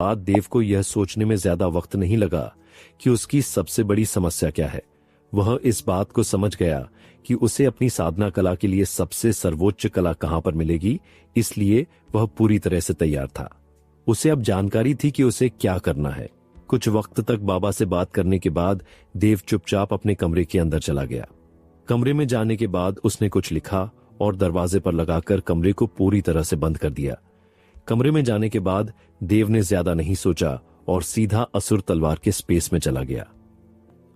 बाद देव को यह सोचने में ज्यादा वक्त नहीं लगा कि उसकी सबसे बड़ी समस्या क्या है। वह इस बात को समझ गया कि उसे अपनी साधना कला के लिए सबसे सर्वोच्च कला कहां पर मिलेगी, इसलिए वह पूरी तरह से तैयार था। उसे अब जानकारी थी कि उसे क्या करना है। कुछ वक्त तक बाबा से बात करने के बाद देव चुपचाप अपने कमरे के अंदर चला गया। कमरे में जाने के बाद उसने कुछ लिखा और दरवाजे पर लगाकर कमरे को पूरी तरह से बंद कर दिया। कमरे में जाने के बाद देव ने ज्यादा नहीं सोचा और सीधा असुर तलवार के स्पेस में चला गया।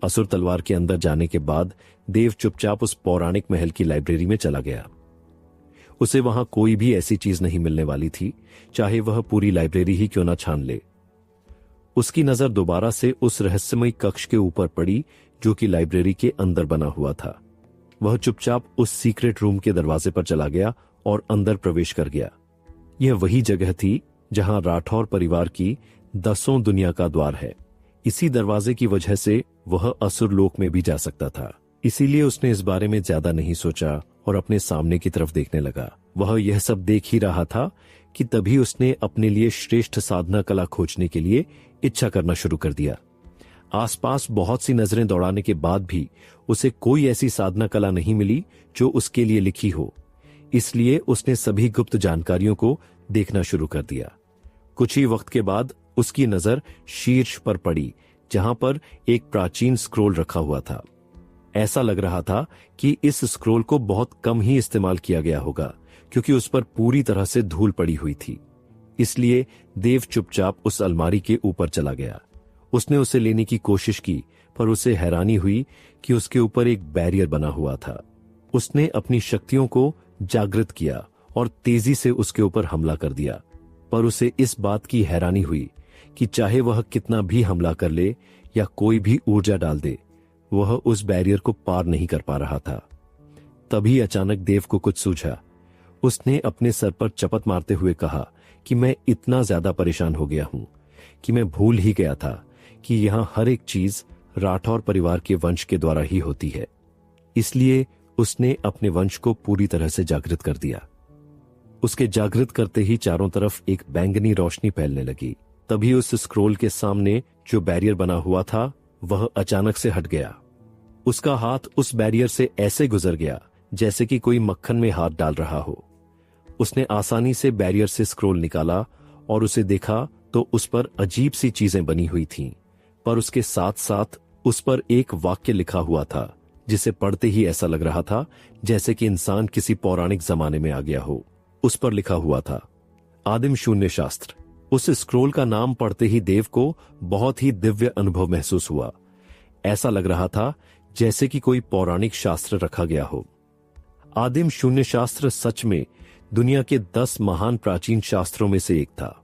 असुर तलवार के अंदर जाने के बाद देव चुपचाप उस पौराणिक महल की लाइब्रेरी में चला गया। उसे वहां कोई भी ऐसी चीज नहीं मिलने वाली थी, चाहे वह पूरी लाइब्रेरी ही क्यों ना छान ले। उसकी नजर दोबारा से उस रहस्यमय कक्ष के ऊपर पड़ी जो कि लाइब्रेरी के अंदर बना हुआ था। वह चुपचाप उस सीक्रेट रूम के दरवाजे पर चला गया और अंदर प्रवेश कर गया। यह वही जगह थी जहां राठौर परिवार की 10 दुनिया का द्वार है। इसी दरवाजे की वजह से वह असुर लोक में भी जा सकता था। इसीलिए उसने इस बारे में ज्यादा नहीं सोचा और अपने सामने की तरफ देखने लगा। वह यह सब देख ही रहा था कि तभी उसने अपने लिए श्रेष्ठ साधना कला खोजने के लिए इच्छा करना शुरू कर दिया। आसपास बहुत सी नजरें दौड़ाने के बाद भी उसे कोई ऐसी साधना कला नहीं मिली जो उसके लिए लिखी हो। इसलिए उसने सभी गुप्त जानकारियों को देखना शुरू कर दिया। कुछ ही वक्त के बाद उसकी नजर शीर्ष पर पड़ी जहां पर एक प्राचीन स्क्रोल रखा हुआ था। ऐसा लग रहा था कि इस स्क्रोल को बहुत कम ही इस्तेमाल किया गया होगा क्योंकि उस पर पूरी तरह से धूल पड़ी हुई थी। इसलिए देव चुपचाप उस अलमारी के ऊपर चला गया। उसने उसे लेने की कोशिश की पर उसे हैरानी हुई कि उसके ऊपर एक बैरियर बना हुआ था। उसने अपनी शक्तियों को जागृत किया और तेजी से उसके ऊपर हमला कर दिया, पर उसे इस बात की हैरानी हुई कि चाहे वह कितना भी हमला कर ले या कोई भी ऊर्जा डाल दे, वह उस बैरियर को पार नहीं कर पा रहा था। तभी अचानक देव को कुछ सूझा। उसने अपने सर पर चपत मारते हुए कहा कि मैं इतना ज्यादा परेशान हो गया हूं कि मैं भूल ही गया था कि यहां हर एक चीज राठौर परिवार के वंश के द्वारा ही होती है। इसलिए उसने अपने वंश को पूरी तरह से जागृत कर दिया। उसके जागृत करते ही चारों तरफ एक बैंगनी रोशनी फैलने लगी। तभी उस स्क्रोल के सामने जो बैरियर बना हुआ था वह अचानक से हट गया। उसका हाथ उस बैरियर से ऐसे गुजर गया जैसे कि कोई मक्खन में हाथ डाल रहा हो। उसने आसानी से बैरियर से स्क्रोल निकाला और उसे देखा तो उस पर अजीब सी चीजें बनी हुई थीं, पर उसके साथ साथ उस पर एक वाक्य लिखा हुआ था जिसे पढ़ते ही ऐसा लग रहा था जैसे कि इंसान किसी पौराणिक जमाने में आ गया हो। उस पर लिखा हुआ था आदिम शून्य शास्त्र। उस स्क्रोल का नाम पढ़ते ही देव को बहुत ही दिव्य अनुभव महसूस हुआ। ऐसा लग रहा था जैसे कि कोई पौराणिक शास्त्र रखा गया हो। आदिम शून्य शास्त्र सच में दुनिया के 10 महान प्राचीन शास्त्रों में से एक था।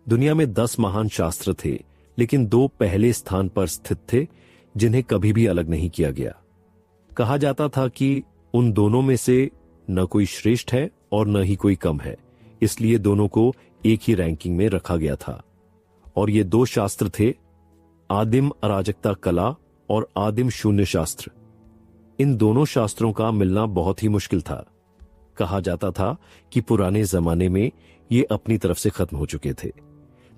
दुनिया में 10 महान शास्त्र थे, लेकिन 2 पहले स्थान पर स्थित थे जिन्हें कभी भी अलग नहीं किया गया। कहा जाता था कि उन दोनों में से न कोई श्रेष्ठ है और न ही कोई कम है, इसलिए दोनों को एक ही रैंकिंग में रखा गया था। और ये 2 शास्त्र थे आदिम अराजकता कला और आदिम शून्य शास्त्र। इन दोनों शास्त्रों का मिलना बहुत ही मुश्किल था। कहा जाता था कि पुराने जमाने में ये अपनी तरफ से खत्म हो चुके थे।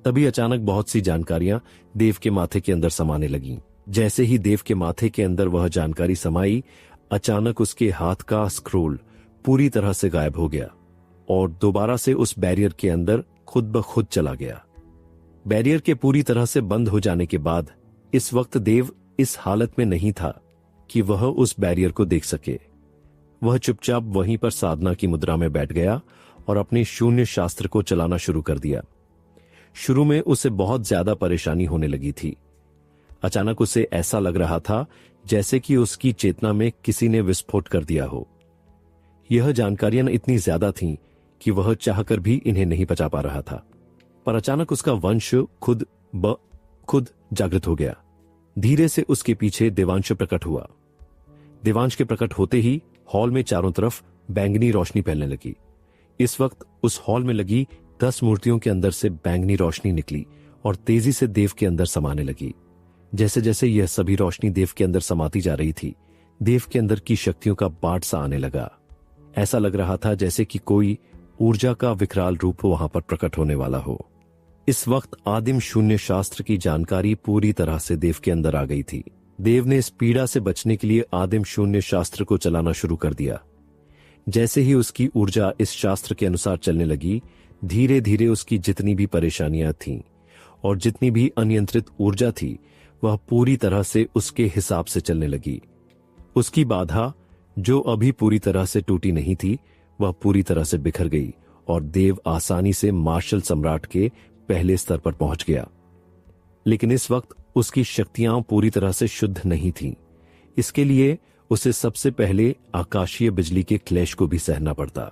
तभी अचानक बहुत सी जानकारियां देव के माथे के अंदर समाने लगीं। जैसे ही देव के माथे के अंदर वह जानकारी समाई, अचानक उसके हाथ का स्क्रोल पूरी तरह से गायब हो गया और दोबारा से उस बैरियर के अंदर खुद ब खुद चला गया। बैरियर के पूरी तरह से बंद हो जाने के बाद इस वक्त देव इस हालत में नहीं था कि वह उस बैरियर को देख सके। वह चुपचाप वहीं पर साधना की मुद्रा में बैठ गया और अपने शून्य शास्त्र को चलाना शुरू कर दिया। शुरू में उसे बहुत ज्यादा परेशानी होने लगी थी। अचानक उसे ऐसा लग रहा था जैसे कि उसकी चेतना में किसी ने विस्फोट कर दिया हो। यह जानकारियां इतनी ज्यादा थीं कि वह चाहकर भी इन्हें नहीं पचा पा रहा था। पर अचानक उसका वंश खुद जागृत हो गया। धीरे से उसके पीछे देवांश प्रकट हुआ। देवांश के प्रकट होते ही हॉल में चारों तरफ बैंगनी रोशनी फैलने लगी। इस वक्त उस हॉल में लगी 10 मूर्तियों के अंदर से बैंगनी रोशनी निकली और तेजी से देव के अंदर समाने लगी। जैसे जैसे यह सभी रोशनी देव के अंदर समाती जा रही थी, देव के अंदर की शक्तियों का बाढ़ सा आने लगा। ऐसा लग रहा था जैसे कि कोई ऊर्जा का विकराल रूप वहां पर प्रकट होने वाला हो। इस वक्त आदिम शून्य शास्त्र की जानकारी पूरी तरह से देव के अंदर आ गई थी। देव ने इस पीड़ा से बचने के लिए आदिम शून्य शास्त्र को चलाना शुरू कर दिया। जैसे ही उसकी ऊर्जा इस शास्त्र के अनुसार चलने लगी, धीरे धीरे उसकी जितनी भी परेशानियां थीं और जितनी भी अनियंत्रित ऊर्जा थी, वह पूरी तरह से उसके हिसाब से चलने लगी। उसकी बाधा, जो अभी पूरी तरह से टूटी नहीं थी, वह पूरी तरह से बिखर गई और देव आसानी से मार्शल सम्राट के पहले स्तर पर पहुंच गया। लेकिन इस वक्त उसकी शक्तियां पूरी तरह से शुद्ध नहीं थीं। इसके लिए उसे सबसे पहले आकाशीय बिजली के क्लैश को भी सहना पड़ता।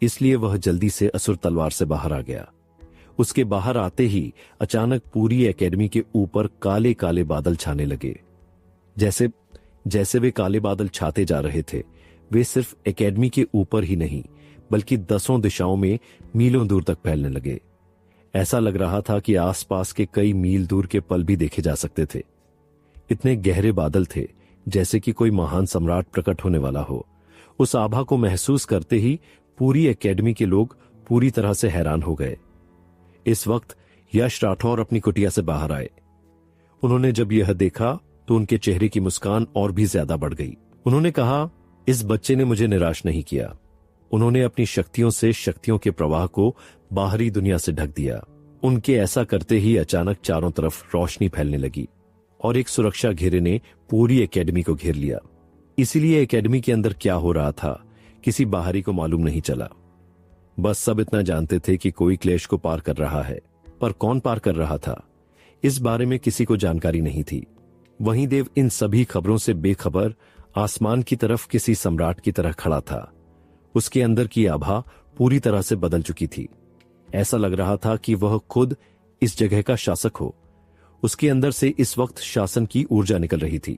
इसलिए वह जल्दी से असुर तलवार से बाहर आ गया। उसके बाहर आते ही अचानक पूरी एकेडमी के ऊपर काले काले बादल छाने लगे। जैसे जैसे वे काले बादल छाते जा रहे थे, वे सिर्फ एकेडमी के ऊपर ही नहीं बल्कि 10 दिशाओं में मीलों दूर तक फैलने लगे। ऐसा लग रहा था कि आसपास के कई मील दूर के पल भी देखे जा सकते थे। इतने गहरे बादल थे जैसे कि कोई महान सम्राट प्रकट होने वाला हो। उस आभा को महसूस करते ही पूरी एकेडमी के लोग पूरी तरह से हैरान हो गए। इस वक्त यश राठौर अपनी कुटिया से बाहर आए। उन्होंने जब यह देखा तो उनके चेहरे की मुस्कान और भी ज्यादा बढ़ गई। उन्होंने कहा, इस बच्चे ने मुझे निराश नहीं किया। उन्होंने अपनी शक्तियों से शक्तियों के प्रवाह को बाहरी दुनिया से ढक दिया। उनके ऐसा करते ही अचानक चारों तरफ रोशनी फैलने लगी और एक सुरक्षा घेरे ने पूरी एकेडमी को घेर लिया। इसीलिए एकेडमी के अंदर क्या हो रहा था, किसी बाहरी को मालूम नहीं चला। बस सब इतना जानते थे कि कोई क्लेश को पार कर रहा है, पर कौन पार कर रहा था, इस बारे में किसी को जानकारी नहीं थी। वहीं देव इन सभी खबरों से बेखबर आसमान की तरफ किसी सम्राट की तरह खड़ा था। उसके अंदर की आभा पूरी तरह से बदल चुकी थी। ऐसा लग रहा था कि वह खुद इस जगह का शासक हो। उसके अंदर से इस वक्त शासन की ऊर्जा निकल रही थी।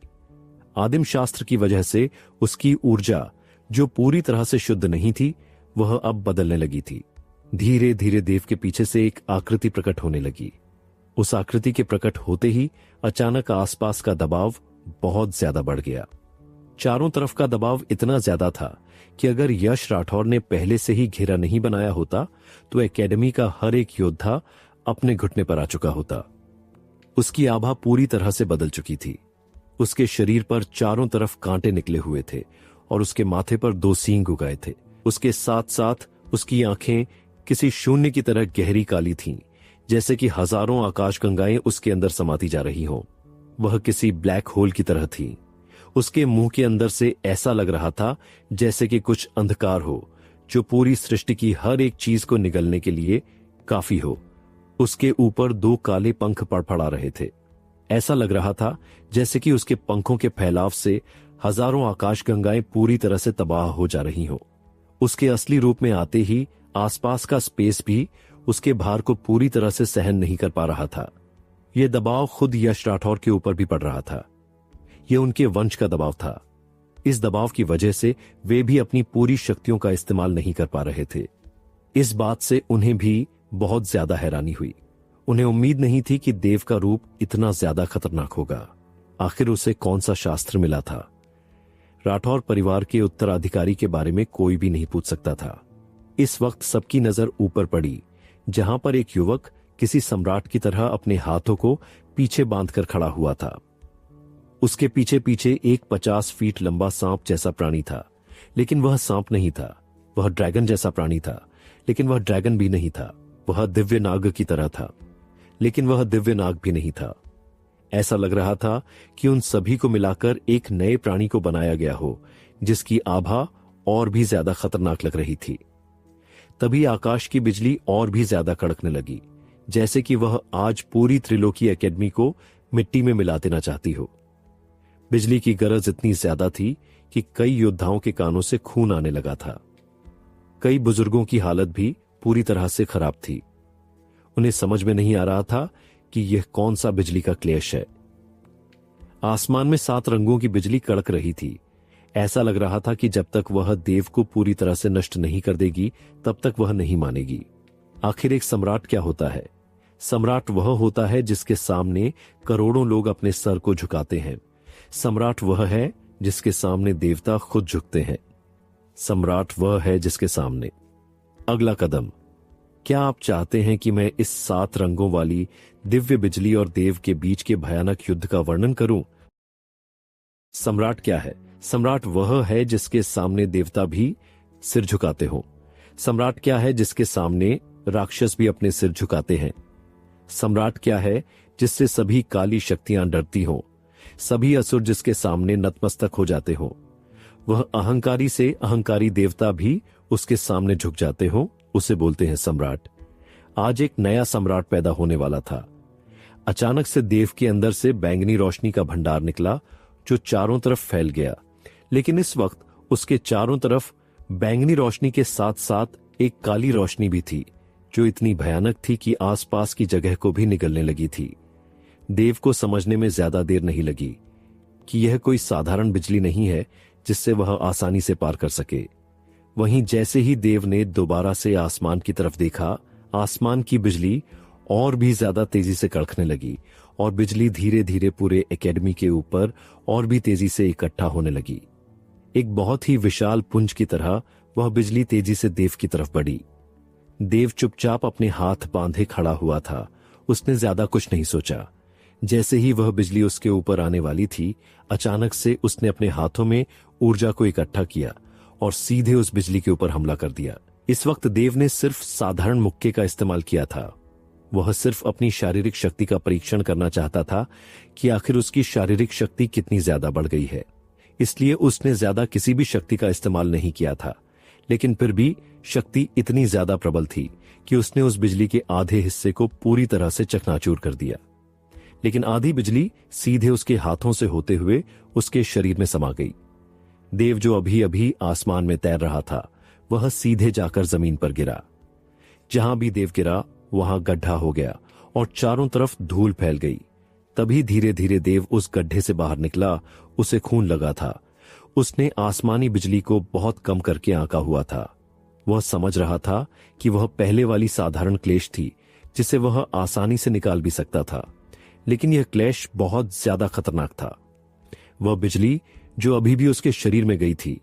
आदिम शास्त्र की वजह से उसकी ऊर्जा, जो पूरी तरह से शुद्ध नहीं थी, वह अब बदलने लगी थी। धीरे धीरे देव के पीछे से एक आकृति प्रकट होने लगी। उस आकृति के प्रकट होते ही अचानक आसपास का दबाव बहुत ज्यादा बढ़ गया। चारों तरफ का दबाव इतना ज्यादा था कि अगर यश राठौर ने पहले से ही घेरा नहीं बनाया होता तो एकेडमी का हर एक योद्धा अपने घुटने पर आ चुका होता। उसकी आभा पूरी तरह से बदल चुकी थी। उसके शरीर पर चारों तरफ कांटे निकले हुए थे और उसके माथे पर 2 सींग उगाए थे। उसके साथ साथ उसकी आंखें किसी शून्य की तरह गहरी काली थीं, जैसे कि हजारों आकाशगंगाएं उसके अंदर समाती जा रही हों। वह किसी ब्लैक होल की तरह थी। उसके मुंह के अंदर से ऐसा लग रहा था जैसे कि कुछ अंधकार हो, जो पूरी सृष्टि की हर एक चीज को निगलने के लिए काफी हो। उसके ऊपर 2 काले पंख फड़फड़ा रहे थे। ऐसा लग रहा था जैसे कि उसके पंखों के फैलाव से हजारों आकाशगंगाएं पूरी तरह से तबाह हो जा रही हों। उसके असली रूप में आते ही आसपास का स्पेस भी उसके भार को पूरी तरह से सहन नहीं कर पा रहा था। यह दबाव खुद यश राठौर के ऊपर भी पड़ रहा था। यह उनके वंश का दबाव था। इस दबाव की वजह से वे भी अपनी पूरी शक्तियों का इस्तेमाल नहीं कर पा रहे थे। इस बात से उन्हें भी बहुत ज्यादा हैरानी हुई। उन्हें उम्मीद नहीं थी कि देव का रूप इतना ज्यादा खतरनाक होगा। आखिर उसे कौन सा शास्त्र मिला था? राठौर परिवार के उत्तराधिकारी के बारे में कोई भी नहीं पूछ सकता था। इस वक्त सबकी नजर ऊपर पड़ी, जहां पर एक युवक किसी सम्राट की तरह अपने हाथों को पीछे बांधकर खड़ा हुआ था। उसके पीछे पीछे एक 50 फीट लंबा सांप जैसा प्राणी था, लेकिन वह सांप नहीं था। वह ड्रैगन जैसा प्राणी था, लेकिन वह ड्रैगन भी नहीं था। वह दिव्य नाग की तरह था, लेकिन वह दिव्य नाग भी नहीं था। ऐसा लग रहा था कि उन सभी को मिलाकर एक नए प्राणी को बनाया गया हो, जिसकी आभा और भी ज्यादा खतरनाक लग रही थी। तभी आकाश की बिजली और भी ज्यादा कड़कने लगी, जैसे कि वह आज पूरी त्रिलोकी एकेडमी को मिट्टी में मिला देना चाहती हो। बिजली की गरज इतनी ज्यादा थी कि कई योद्धाओं के कानों से खून आने लगा था। कई बुजुर्गों की हालत भी पूरी तरह से खराब थी। उन्हें समझ में नहीं आ रहा था कि यह कौन सा बिजली का क्लेश है। आसमान में 7 रंगों की बिजली कड़क रही थी। ऐसा लग रहा था कि जब तक वह देव को पूरी तरह से नष्ट नहीं कर देगी, तब तक वह नहीं मानेगी। आखिर एक सम्राट क्या होता है? सम्राट वह होता है जिसके सामने करोड़ों लोग अपने सर को झुकाते हैं। सम्राट वह है जिसके सामने देवता खुद झुकते हैं। सम्राट वह है जिसके सामने। अगला कदम। क्या आप चाहते हैं कि मैं इस 7 रंगों वाली दिव्य बिजली और देव के बीच के भयानक युद्ध का वर्णन करूं? सम्राट क्या है? सम्राट वह है जिसके सामने देवता भी सिर झुकाते हो। सम्राट क्या है? जिसके सामने राक्षस भी अपने सिर झुकाते हैं। सम्राट क्या है? जिससे सभी काली शक्तियां डरती हो, सभी असुर जिसके सामने नतमस्तक हो जाते हो। वह अहंकारी से अहंकारी देवता भी उसके सामने झुक जाते हो, उसे बोलते हैं सम्राट। आज एक नया सम्राट पैदा होने वाला था। अचानक से देव के अंदर से बैंगनी रोशनी का भंडार निकला जो चारों तरफ फैल गया। लेकिन इस वक्त उसके चारों तरफ बैंगनी रोशनी के साथ साथ एक काली रोशनी भी थी जो इतनी भयानक थी कि आसपास की जगह को भी निगलने लगी थी। देव को समझने में ज्यादा देर नहीं लगी कि यह कोई साधारण बिजली नहीं है जिससे वह आसानी से पार कर सके। वहीं जैसे ही देव ने दोबारा से आसमान की तरफ देखा, आसमान की बिजली और भी ज्यादा तेजी से कड़कने लगी और बिजली धीरे धीरे पूरे एकेडमी के ऊपर और भी तेजी से इकट्ठा होने लगी। एक बहुत ही विशाल पुंज की तरह वह बिजली तेजी से देव की तरफ बढ़ी। देव चुपचाप अपने हाथ बांधे खड़ा हुआ था। उसने ज्यादा कुछ नहीं सोचा। जैसे ही वह बिजली उसके ऊपर आने वाली थी, अचानक से उसने अपने हाथों में ऊर्जा को इकट्ठा किया और सीधे उस बिजली के ऊपर हमला कर दिया। इस वक्त देव ने सिर्फ साधारण मुक्के का इस्तेमाल किया था। वह सिर्फ अपनी शारीरिक शक्ति का परीक्षण करना चाहता था कि आखिर उसकी शारीरिक शक्ति कितनी ज्यादा बढ़ गई है। इसलिए उसने ज्यादा किसी भी शक्ति का इस्तेमाल नहीं किया था। लेकिन फिर भी शक्ति इतनी ज्यादा प्रबल थी कि उसने उस बिजली के आधे हिस्से को पूरी तरह से चकनाचूर कर दिया। लेकिन आधी बिजली सीधे उसके हाथों से होते हुए उसके शरीर में समा गई। देव जो अभी अभी आसमान में तैर रहा था, वह सीधे जाकर जमीन पर गिरा। जहां भी देव गिरा वहां गड्ढा हो गया और चारों तरफ धूल फैल गई। तभी धीरे धीरे देव उस गड्ढे से बाहर निकला। उसे खून लगा था। उसने आसमानी बिजली को बहुत कम करके आंका हुआ था। वह समझ रहा था कि वह पहले वाली साधारण क्लेश थी जिसे वह आसानी से निकाल भी सकता था, लेकिन यह क्लेश बहुत ज्यादा खतरनाक था। वह बिजली जो अभी भी उसके शरीर में गई थी,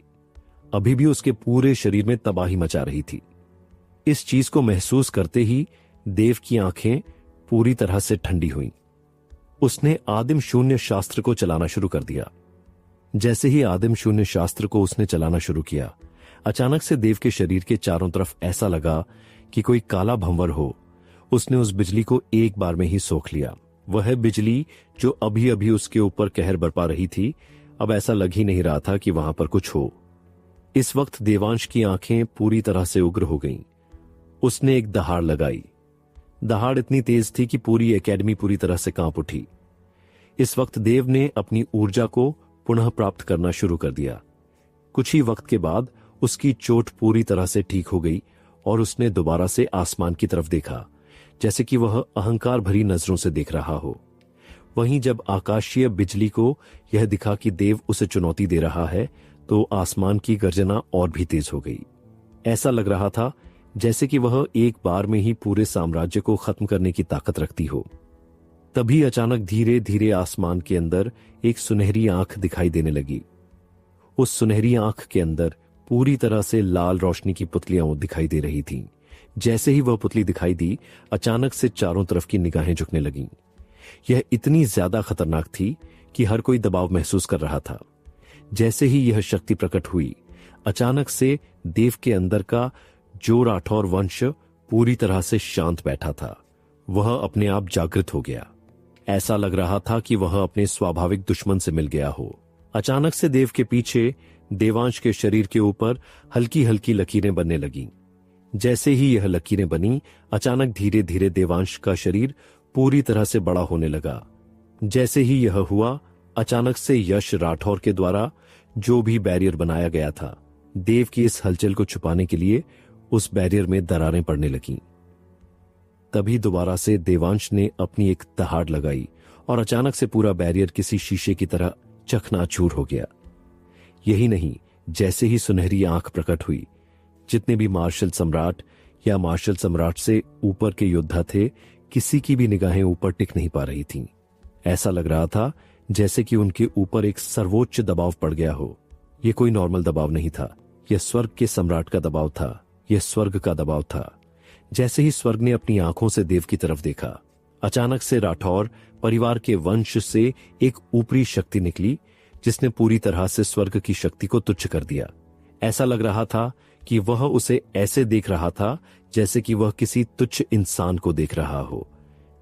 अभी भी उसके पूरे शरीर में तबाही मचा रही थी। इस चीज को महसूस करते ही देव की आंखें पूरी तरह से ठंडी हुईं। उसने आदिम शून्य शास्त्र को चलाना शुरू कर दिया। जैसे ही आदिम शून्य शास्त्र को उसने चलाना शुरू किया, अचानक से देव के शरीर के चारों तरफ ऐसा लगा कि कोई काला भंवर हो। उसने उस बिजली को एक बार में ही सोख लिया। वह बिजली जो अभी अभी उसके ऊपर कहर बरपा रही थी, अब ऐसा लग ही नहीं रहा था कि वहां पर कुछ हो। इस वक्त देवांश की आंखें पूरी तरह से उग्र हो गईं। उसने एक दहाड़ लगाई। दहाड़ इतनी तेज थी कि पूरी एकेडमी पूरी तरह से कांप उठी। इस वक्त देव ने अपनी ऊर्जा को पुनः प्राप्त करना शुरू कर दिया। कुछ ही वक्त के बाद उसकी चोट पूरी तरह से ठीक हो गई और उसने दोबारा से आसमान की तरफ देखा, जैसे कि वह अहंकार भरी नजरों से देख रहा हो। वहीं जब आकाशीय बिजली को यह दिखा कि देव उसे चुनौती दे रहा है, तो आसमान की गर्जना और भी तेज हो गई। ऐसा लग रहा था जैसे कि वह एक बार में ही पूरे साम्राज्य को खत्म करने की ताकत रखती हो। तभी अचानक धीरे धीरे आसमान के अंदर एक सुनहरी आंख दिखाई देने लगी। उस सुनहरी आंख के अंदर पूरी तरह से लाल रोशनी की पुतलियां दिखाई दे रही थीं। जैसे ही वह पुतली दिखाई दी, अचानक से चारों तरफ की निगाहें झुकने लगीं। यह इतनी ज्यादा खतरनाक थी कि हर कोई दबाव महसूस कर रहा था। जैसे ही यह शक्ति प्रकट हुई, अचानक से देव के अंदर का जो राठौर वंश पूरी तरह से शांत बैठा था, वह अपने आप जागृत हो गया। ऐसा लग रहा था कि वह अपने स्वाभाविक दुश्मन से मिल गया हो। अचानक से देव के पीछे देवांश के शरीर के ऊपर हल्की हल्की लकीरें बनने लगीं। जैसे ही यह लकीरें बनी, अचानक धीरे धीरे देवांश का शरीर पूरी तरह से बड़ा होने लगा। जैसे ही यह हुआ, अचानक से यश राठौर के द्वारा जो भी बैरियर बनाया गया था, देव की इस हलचल को छुपाने के लिए उस बैरियर में दरारें पड़ने लगीं। तभी दोबारा से देवांश ने अपनी एक दहाड़ लगाई और अचानक से पूरा बैरियर किसी शीशे की तरह चकनाचूर हो गया। यही नहीं, जैसे ही सुनहरी आंख प्रकट हुई, जितने भी मार्शल सम्राट या मार्शल सम्राट से ऊपर के योद्धा थे, किसी की भी निगाहें ऊपर टिक नहीं पा रही थीं। ऐसा लग रहा था जैसे कि उनके ऊपर एक सर्वोच्च दबाव पड़ गया हो। यह कोई नॉर्मल दबाव नहीं था, यह स्वर्ग के सम्राट का दबाव था, यह स्वर्ग का दबाव था। जैसे ही स्वर्ग ने अपनी आंखों से देव की तरफ देखा, अचानक से राठौर परिवार के वंश से एक ऊपरी शक्ति निकली जिसने पूरी तरह से स्वर्ग की शक्ति को तुच्छ कर दिया। ऐसा लग रहा था कि वह उसे ऐसे देख रहा था जैसे कि वह किसी तुच्छ इंसान को देख रहा हो।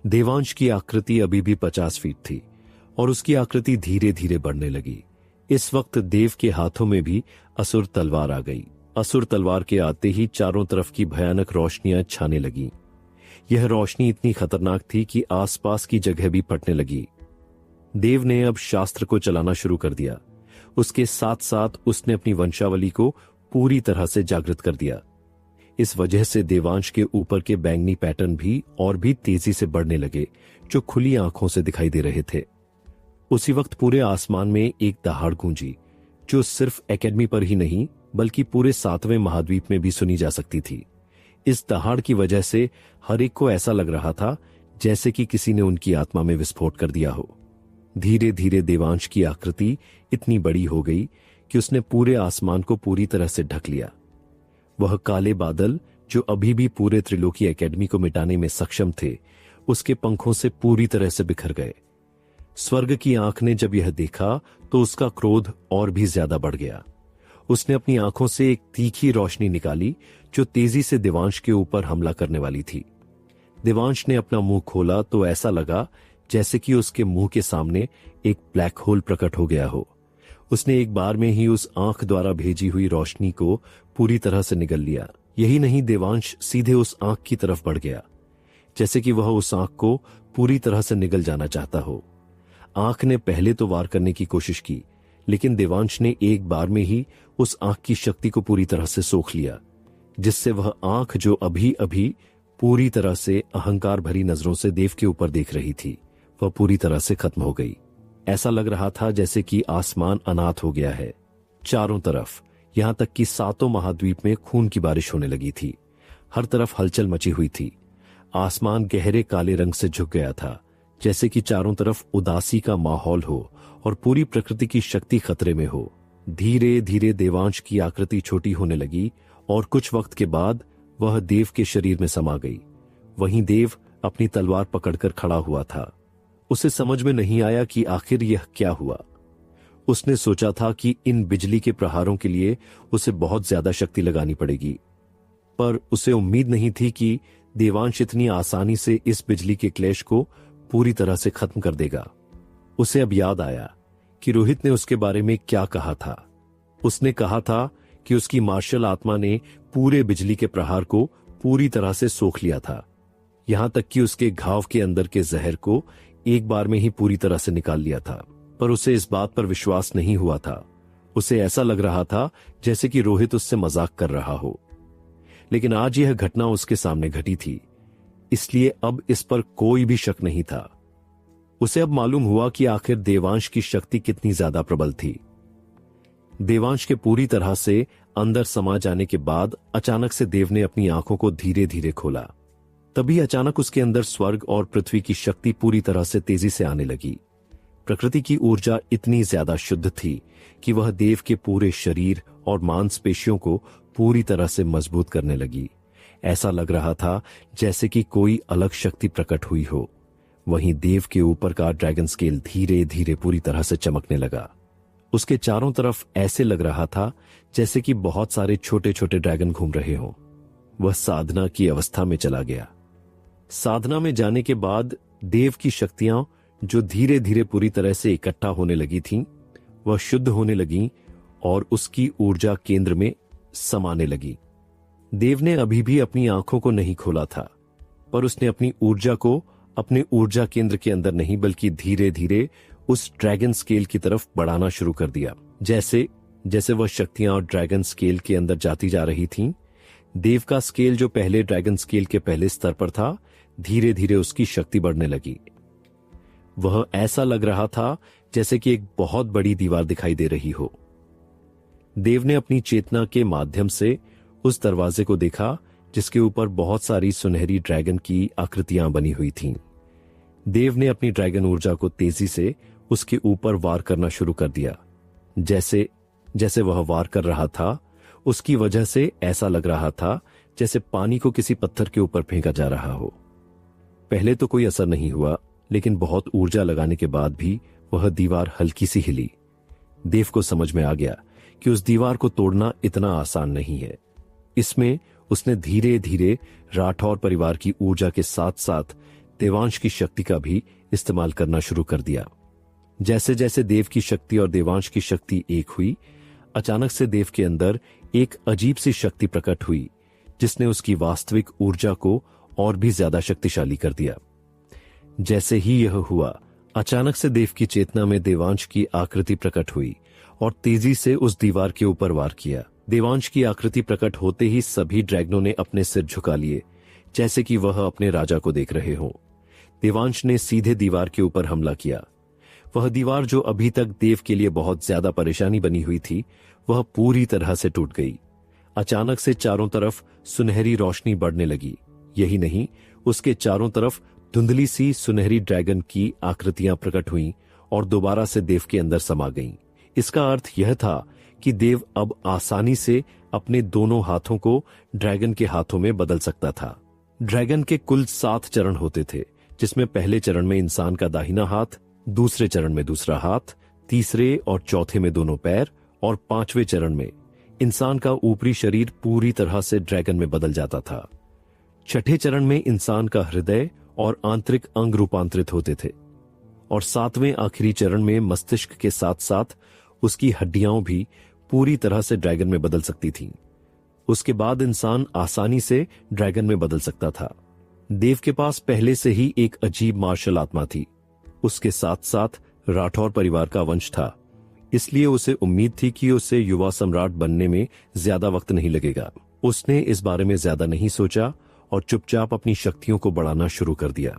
देवांश की आकृति अभी भी 50 फीट थी और उसकी आकृति धीरे धीरे बढ़ने लगी। इस वक्त देव के हाथों में भी असुर तलवार आ गई। असुर तलवार के आते ही चारों तरफ की भयानक रोशनियां छाने लगी। यह रोशनी इतनी खतरनाक थी कि आसपास की जगह भी फटने लगी। देव ने अब शास्त्र को चलाना शुरू कर दिया। उसके साथ साथ उसने अपनी वंशावली को पूरी तरह से जागृत कर दिया। इस वजह से देवांश के ऊपर के बैंगनी पैटर्न भी और भी तेजी से बढ़ने लगे, जो खुली आंखों से दिखाई दे रहे थे। उसी वक्त पूरे आसमान में एक दहाड़ गूंजी, जो सिर्फ एकेडमी पर ही नहीं बल्कि पूरे 7वें महाद्वीप में भी सुनी जा सकती थी। इस दहाड़ की वजह से हर एक को ऐसा लग रहा था जैसे कि किसी ने उनकी आत्मा में विस्फोट कर दिया हो। धीरे धीरे देवांश की आकृति इतनी बड़ी हो गई कि उसने पूरे आसमान को पूरी तरह से ढक लिया। वह काले बादल जो अभी भी पूरे त्रिलोकी एकेडमी को मिटाने में सक्षम थे, उसके पंखों से पूरी तरह से बिखर गए। स्वर्ग की आंख ने जब यह देखा तो उसका क्रोध और भी ज्यादा बढ़ गया। उसने अपनी आंखों से एक तीखी रोशनी निकाली जो तेजी से देवांश के ऊपर हमला करने वाली थी। देवांश ने अपना मुंह खोला तो ऐसा लगा जैसे कि उसके मुंह के सामने एक ब्लैक होल प्रकट हो गया हो। उसने एक बार में ही उस आंख द्वारा भेजी हुई रोशनी को पूरी तरह से निगल लिया। यही नहीं, देवांश सीधे उस आंख की तरफ बढ़ गया, जैसे कि वह उस आंख को पूरी तरह से निगल जाना चाहता हो। आंख ने पहले तो वार करने की कोशिश की, लेकिन देवांश ने एक बार में ही उस आंख की शक्ति को पूरी तरह से सोख लिया, जिससे वह आंख जो अभी अभी पूरी तरह से अहंकार भरी नजरों से देव के ऊपर देख रही थी, वह पूरी तरह से खत्म हो गई। ऐसा लग रहा था जैसे कि आसमान अनाथ हो गया है। चारों तरफ, यहां तक कि 7 महाद्वीप में खून की बारिश होने लगी थी। हर तरफ हलचल मची हुई थी। आसमान गहरे काले रंग से झुक गया था, जैसे कि चारों तरफ उदासी का माहौल हो और पूरी प्रकृति की शक्ति खतरे में हो। धीरे धीरे देवांश की आकृति छोटी होने लगी और कुछ वक्त के बाद वह देव के शरीर में समा गई। वहीं देव अपनी तलवार पकड़कर खड़ा हुआ था। उसे समझ में नहीं आया कि आखिर यह क्या हुआ। उसने सोचा था कि इन बिजली के प्रहारों के लिए उसे बहुत ज्यादा शक्ति लगानी पड़ेगी, पर उसे उम्मीद नहीं थी कि देवांश इतनी आसानी से इस बिजली के क्लेश को पूरी तरह से खत्म कर देगा। उसे अब याद आया कि रोहित ने उसके बारे में क्या कहा था। उसने कहा था कि उसकी मार्शल आत्मा ने पूरे बिजली के प्रहार को पूरी तरह से सोख लिया था, यहां तक कि उसके घाव के अंदर के जहर को एक बार में ही पूरी तरह से निकाल लिया था। पर उसे इस बात पर विश्वास नहीं हुआ था। उसे ऐसा लग रहा था जैसे कि रोहित उससे मजाक कर रहा हो। लेकिन आज यह घटना उसके सामने घटी थी, इसलिए अब इस पर कोई भी शक नहीं था। उसे अब मालूम हुआ कि आखिर देवांश की शक्ति कितनी ज्यादा प्रबल थी। देवांश के पूरी तरह से अंदर समा जाने के बाद अचानक से देव ने अपनी आंखों को धीरे धीरे खोला। तभी अचानक उसके अंदर स्वर्ग और पृथ्वी की शक्ति पूरी तरह से तेजी से आने लगी। प्रकृति की ऊर्जा इतनी ज्यादा शुद्ध थी कि वह देव के पूरे शरीर और मांसपेशियों को पूरी तरह से मजबूत करने लगी। ऐसा लग रहा था जैसे कि कोई अलग शक्ति प्रकट हुई हो। वहीं देव के ऊपर का ड्रैगन स्केल धीरे धीरे पूरी तरह से चमकने लगा। उसके चारों तरफ ऐसे लग रहा था जैसे कि बहुत सारे छोटे छोटे ड्रैगन घूम रहे हों। वह साधना की अवस्था में चला गया। साधना में जाने के बाद देव की शक्तियां जो धीरे धीरे पूरी तरह से इकट्ठा होने लगी थीं, वह शुद्ध होने लगीं और उसकी ऊर्जा केंद्र में समाने लगी। देव ने अभी भी अपनी आंखों को नहीं खोला था, पर उसने अपनी ऊर्जा को अपने ऊर्जा केंद्र के अंदर नहीं बल्कि धीरे धीरे उस ड्रैगन स्केल की तरफ बढ़ाना शुरू कर दिया। जैसे जैसे वह शक्तियां ड्रैगन स्केल के अंदर जाती जा रही थीं, देव का स्केल जो पहले ड्रैगन स्केल के पहले स्तर पर था, धीरे धीरे उसकी शक्ति बढ़ने लगी। वह ऐसा लग रहा था जैसे कि एक बहुत बड़ी दीवार दिखाई दे रही हो। देव ने अपनी चेतना के माध्यम से उस दरवाजे को देखा जिसके ऊपर बहुत सारी सुनहरी ड्रैगन की आकृतियां बनी हुई थीं। देव ने अपनी ड्रैगन ऊर्जा को तेजी से उसके ऊपर वार करना शुरू कर दिया। जैसे जैसे वह वार कर रहा था, उसकी वजह से ऐसा लग रहा था जैसे पानी को किसी पत्थर के ऊपर फेंका जा रहा हो। पहले तो कोई असर नहीं हुआ, लेकिन बहुत ऊर्जा लगाने के बाद भी वह दीवार हल्की सी हिली। देव को समझ में आ गया कि उस दीवार को तोड़ना इतना आसान नहीं है। इसमें उसने धीरे धीरे राठौर परिवार की ऊर्जा के साथ साथ देवांश की शक्ति का भी इस्तेमाल करना शुरू कर दिया। जैसे जैसे देव की शक्ति और देवांश की शक्ति एक हुई, अचानक से देव के अंदर एक अजीब सी शक्ति प्रकट हुई, जिसने उसकी वास्तविक ऊर्जा को और भी ज्यादा शक्तिशाली कर दिया। जैसे ही यह हुआ, अचानक से देव की चेतना में देवांश की आकृति प्रकट हुई और तेजी से उस दीवार के ऊपर वार किया। देवांश की आकृति प्रकट होते ही सभी ड्रैगनों ने अपने सिर झुका लिए, जैसे कि वह अपने राजा को देख रहे हों। देवांश ने सीधे दीवार के ऊपर हमला किया। वह दीवार जो अभी तक देव के लिए बहुत ज्यादा परेशानी बनी हुई थी, वह पूरी तरह से टूट गई। अचानक से चारों तरफ सुनहरी रोशनी बढ़ने लगी। यही नहीं, उसके चारों तरफ धुंधली सी सुनहरी ड्रैगन की आकृतियां प्रकट हुईं और दोबारा से देव के अंदर समा गईं। इसका अर्थ यह था कि देव अब आसानी से अपने दोनों हाथों को ड्रैगन के हाथों में बदल सकता था। ड्रैगन के कुल 7 चरण होते थे, जिसमें पहले चरण में इंसान का दाहिना हाथ, दूसरे चरण में दूसरा हाथ, तीसरे और चौथे में दोनों पैर और 5वें चरण में इंसान का ऊपरी शरीर पूरी तरह से ड्रैगन में बदल जाता था। छठे चरण में इंसान का हृदय और आंतरिक अंग रूपांतरित होते थे और 7वें आखिरी चरण में मस्तिष्क के साथ साथ उसकी हड्डियां भी पूरी तरह से ड्रैगन में बदल सकती थीं। उसके बाद इंसान आसानी से ड्रैगन में बदल सकता था। देव के पास पहले से ही एक अजीब मार्शल आत्मा थी। उसके साथ साथ राठौर परिवार का वंश था, इसलिए उसे उम्मीद थी कि उसे युवा सम्राट बनने में ज्यादा वक्त नहीं लगेगा। उसने इस बारे में ज्यादा नहीं सोचा और चुपचाप अपनी शक्तियों को बढ़ाना शुरू कर दिया।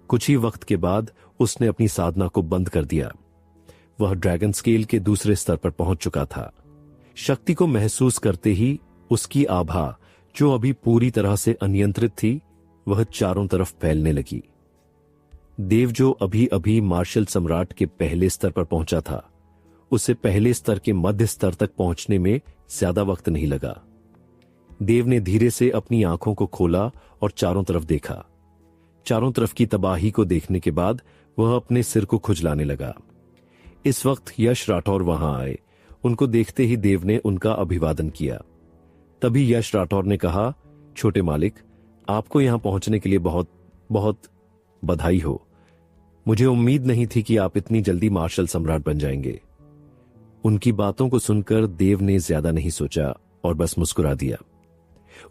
कुछ ही वक्त के बाद उसने अपनी साधना को बंद कर दिया। वह ड्रैगन स्केल के दूसरे स्तर पर पहुंच चुका था। शक्ति को महसूस करते ही उसकी आभा, जो अभी पूरी तरह से अनियंत्रित थी, वह चारों तरफ फैलने लगी। देव, जो अभी अभी मार्शल सम्राट के पहले स्तर पर पहुंचा था, उसे पहले स्तर के मध्य स्तर तक पहुंचने में ज्यादा वक्त नहीं लगा। देव ने धीरे से अपनी आंखों को खोला और चारों तरफ देखा। चारों तरफ की तबाही को देखने के बाद वह अपने सिर को खुजलाने लगा। इस वक्त यश राठौर वहां आए। उनको देखते ही देव ने उनका अभिवादन किया। तभी यश राठौर ने कहा, छोटे मालिक, आपको यहां पहुंचने के लिए बहुत बहुत बधाई हो। मुझे उम्मीद नहीं थी कि आप इतनी जल्दी मार्शल सम्राट बन जाएंगे। उनकी बातों को सुनकर देव ने ज्यादा नहीं सोचा और बस मुस्कुरा दिया।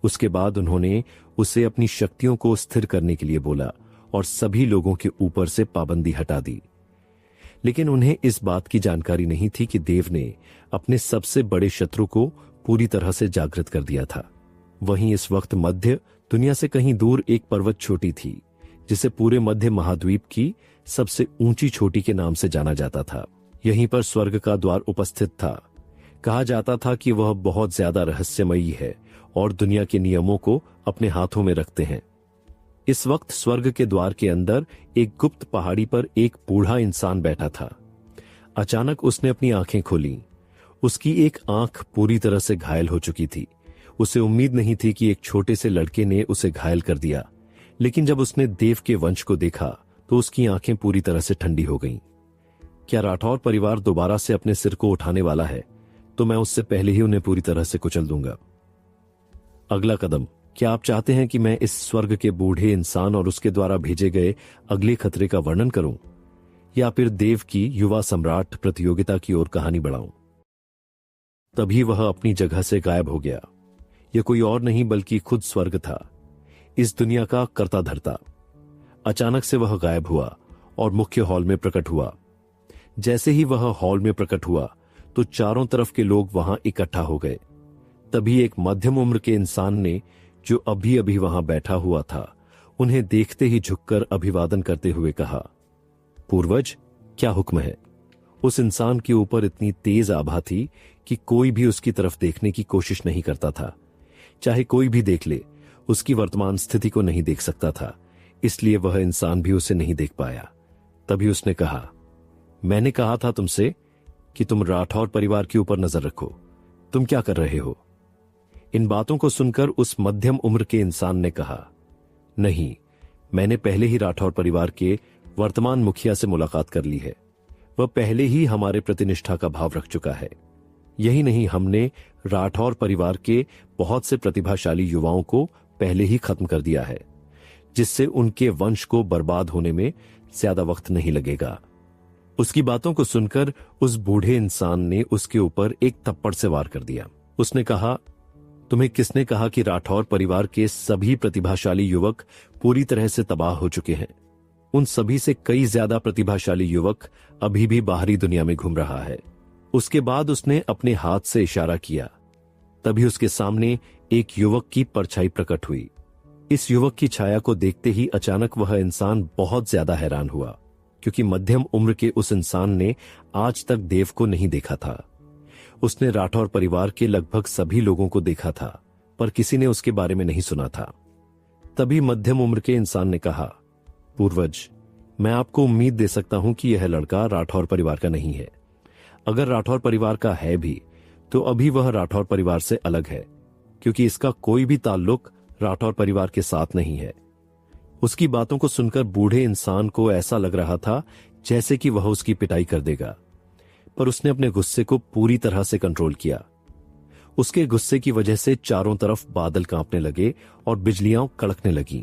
उसके बाद उन्होंने उसे अपनी शक्तियों को स्थिर करने के लिए बोला और सभी लोगों के ऊपर से पाबंदी हटा दी। लेकिन उन्हें इस बात की जानकारी नहीं थी कि देव ने अपने सबसे बड़े शत्रु को पूरी तरह से जागृत कर दिया था। वहीं इस वक्त मध्य दुनिया से कहीं दूर एक पर्वत चोटी थी, जिसे पूरे मध्य महाद्वीप की सबसे ऊंची चोटी के नाम से जाना जाता था। यहीं पर स्वर्ग का द्वार उपस्थित था। कहा जाता था कि वह बहुत ज्यादा रहस्यमयी है और दुनिया के नियमों को अपने हाथों में रखते हैं। इस वक्त स्वर्ग के द्वार के अंदर एक गुप्त पहाड़ी पर एक बूढ़ा इंसान बैठा था। अचानक उसने अपनी आंखें खोली। उसकी एक आंख पूरी तरह से घायल हो चुकी थी। उसे उम्मीद नहीं थी कि एक छोटे से लड़के ने उसे घायल कर दिया, लेकिन जब उसने देव के वंश को देखा तो उसकी आंखें पूरी तरह से ठंडी हो गईं। क्या राठौर परिवार दोबारा से अपने सिर को उठाने वाला है? तो मैं उससे पहले ही उन्हें पूरी तरह से कुचल दूंगा। अगला कदम, क्या आप चाहते हैं कि मैं इस स्वर्ग के बूढ़े इंसान और उसके द्वारा भेजे गए अगले खतरे का वर्णन करूं, या फिर देव की युवा सम्राट प्रतियोगिता की ओर कहानी बढ़ाऊं? तभी वह अपनी जगह से गायब हो गया। यह कोई और नहीं बल्कि खुद स्वर्ग था, इस दुनिया का कर्ता धर्ता। अचानक से वह गायब हुआ और मुख्य हॉल में प्रकट हुआ। जैसे ही वह हॉल में प्रकट हुआ तो चारों तरफ के लोग वहां इकट्ठा हो गए। तभी एक मध्यम उम्र के इंसान ने, जो अभी अभी वहां बैठा हुआ था, उन्हें देखते ही झुककर अभिवादन करते हुए कहा, पूर्वज, क्या हुक्म है? उस इंसान के ऊपर इतनी तेज आभा थी कि कोई भी उसकी तरफ देखने की कोशिश नहीं करता था। चाहे कोई भी देख ले, उसकी वर्तमान स्थिति को नहीं देख सकता था, इसलिए वह इंसान भी उसे नहीं देख पाया। तभी उसने कहा, मैंने कहा था तुमसे कि तुम राठौर परिवार के ऊपर नजर रखो। तुम क्या कर रहे हो? इन बातों को सुनकर उस मध्यम उम्र के इंसान ने कहा, नहीं, मैंने पहले ही राठौर परिवार के वर्तमान मुखिया से मुलाकात कर ली है। वह पहले ही हमारे प्रति निष्ठा का भाव रख चुका है। यही नहीं, हमने राठौर परिवार के बहुत से प्रतिभाशाली युवाओं को पहले ही खत्म कर दिया है, जिससे उनके वंश को बर्बाद होने में ज्यादा वक्त नहीं लगेगा। उसकी बातों को सुनकर उस बूढ़े इंसान ने उसके ऊपर एक थप्पड़ से वार कर दिया। उसने कहा, तुम्हें किसने कहा कि राठौर परिवार के सभी प्रतिभाशाली युवक पूरी तरह से तबाह हो चुके हैं? उन सभी से कई ज्यादा प्रतिभाशाली युवक अभी भी बाहरी दुनिया में घूम रहा है। उसके बाद उसने अपने हाथ से इशारा किया। तभी उसके सामने एक युवक की परछाई प्रकट हुई। इस युवक की छाया को देखते ही अचानक वह इंसान बहुत ज्यादा हैरान हुआ, क्योंकि मध्यम उम्र के उस इंसान ने आज तक देव को नहीं देखा था। उसने राठौर परिवार के लगभग सभी लोगों को देखा था, पर किसी ने उसके बारे में नहीं सुना था। तभी मध्यम उम्र के इंसान ने कहा, पूर्वज, मैं आपको उम्मीद दे सकता हूं कि यह लड़का राठौर परिवार का नहीं है। अगर राठौर परिवार का है भी, तो अभी वह राठौर परिवार से अलग है, क्योंकि इसका कोई भी ताल्लुक राठौर परिवार के साथ नहीं है। उसकी बातों को सुनकर बूढ़े इंसान को ऐसा लग रहा था जैसे कि वह उसकी पिटाई कर देगा, पर उसने अपने गुस्से को पूरी तरह से कंट्रोल किया। उसके गुस्से की वजह से चारों तरफ बादल कांपने लगे और बिजलियां कड़कने लगीं।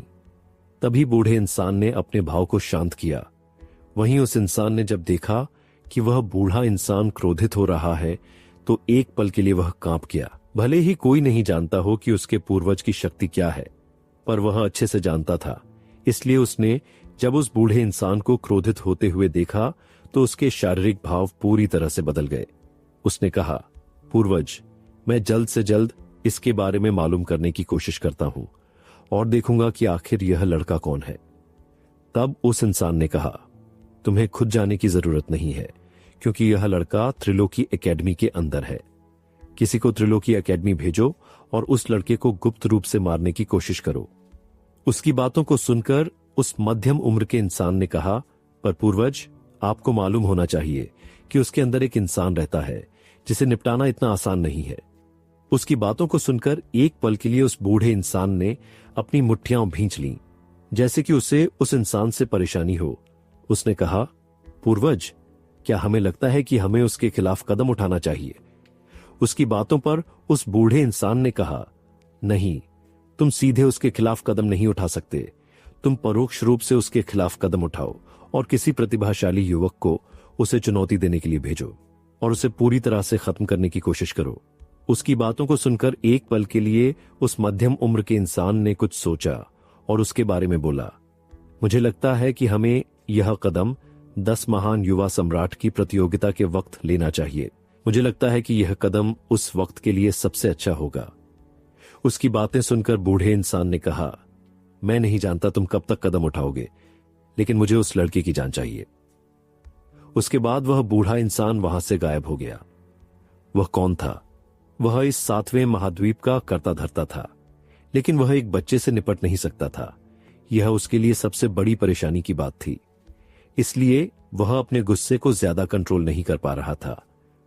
तभी बूढ़े इंसान ने अपने भाव को शांत किया। वहीं उस इंसान ने जब देखा कि वह बूढ़ा इंसान क्रोधित हो रहा है, तो एक पल के लिए वह कांप गया। भले ही कोई नहीं जानता हो कि उसके पूर्वज की शक्ति क्या है, पर वह अच्छे से जानता था। इसलिए उसने जब उस बूढ़े इंसान को क्रोधित होते हुए देखा, तो उसके शारीरिक भाव पूरी तरह से बदल गए। उसने कहा, पूर्वज, मैं जल्द से जल्द इसके बारे में मालूम करने की कोशिश करता हूं और देखूंगा कि आखिर यह लड़का कौन है। तब उस इंसान ने कहा, तुम्हें खुद जाने की जरूरत नहीं है, क्योंकि यह लड़का त्रिलोकी एकेडमी के अंदर है। किसी को त्रिलोकी एकेडमी भेजो और उस लड़के को गुप्त रूप से मारने की कोशिश करो। उसकी बातों को सुनकर उस मध्यम उम्र के इंसान ने कहा, पर पूर्वज, आपको मालूम होना चाहिए कि उसके अंदर एक इंसान रहता है जिसे निपटाना इतना आसान नहीं है। उसकी बातों को सुनकर एक पल के लिए उस बूढ़े इंसान ने अपनी मुट्ठियां भींच लीं, जैसे कि उसे उस इंसान से परेशानी हो। उसने कहा, पूर्वज, क्या हमें लगता है कि हमें उसके खिलाफ कदम उठाना चाहिए? उसकी बातों पर उस बूढ़े इंसान ने कहा, नहीं, तुम सीधे उसके खिलाफ कदम नहीं उठा सकते। तुम परोक्ष रूप से उसके खिलाफ कदम उठाओ और किसी प्रतिभाशाली युवक को उसे चुनौती देने के लिए भेजो और उसे पूरी तरह से खत्म करने की कोशिश करो। उसकी बातों को सुनकर एक पल के लिए उस मध्यम उम्र के इंसान ने कुछ सोचा और उसके बारे में बोला, मुझे लगता है कि हमें यह कदम 10 महान युवा सम्राट की प्रतियोगिता के वक्त लेना चाहिए। मुझे लगता है कि यह कदम उस वक्त के लिए सबसे अच्छा होगा। उसकी बातें सुनकर बूढ़े इंसान ने कहा, मैं नहीं जानता तुम कब तक कदम उठाओगे, लेकिन मुझे उस लड़के की जान चाहिए। उसके बाद वह बूढ़ा इंसान वहां से गायब हो गया। वह कौन था? वह इस 7वें महाद्वीप का कर्ता धर्ता था, लेकिन वह एक बच्चे से निपट नहीं सकता था। यह उसके लिए सबसे बड़ी परेशानी की बात थी। इसलिए वह अपने गुस्से को ज्यादा कंट्रोल नहीं कर पा रहा था।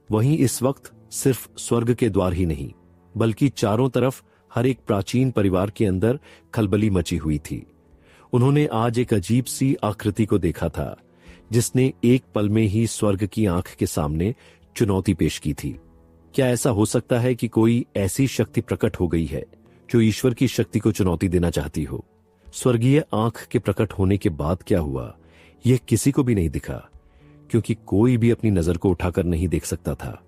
वहीं इस वक्त सिर्फ स्वर्ग के द्वार ही नहीं, बल्कि चारों तरफ हर एक प्राचीन परिवार के अंदर खलबली मची हुई थी। उन्होंने आज एक अजीब सी आकृति को देखा था, जिसने एक पल में ही स्वर्ग की आंख के सामने चुनौती पेश की थी। क्या ऐसा हो सकता है कि कोई ऐसी शक्ति प्रकट हो गई है जो ईश्वर की शक्ति को चुनौती देना चाहती हो? स्वर्गीय आंख के प्रकट होने के बाद क्या हुआ, यह किसी को भी नहीं दिखा, क्योंकि कोई भी अपनी नजर को उठाकर नहीं देख सकता था।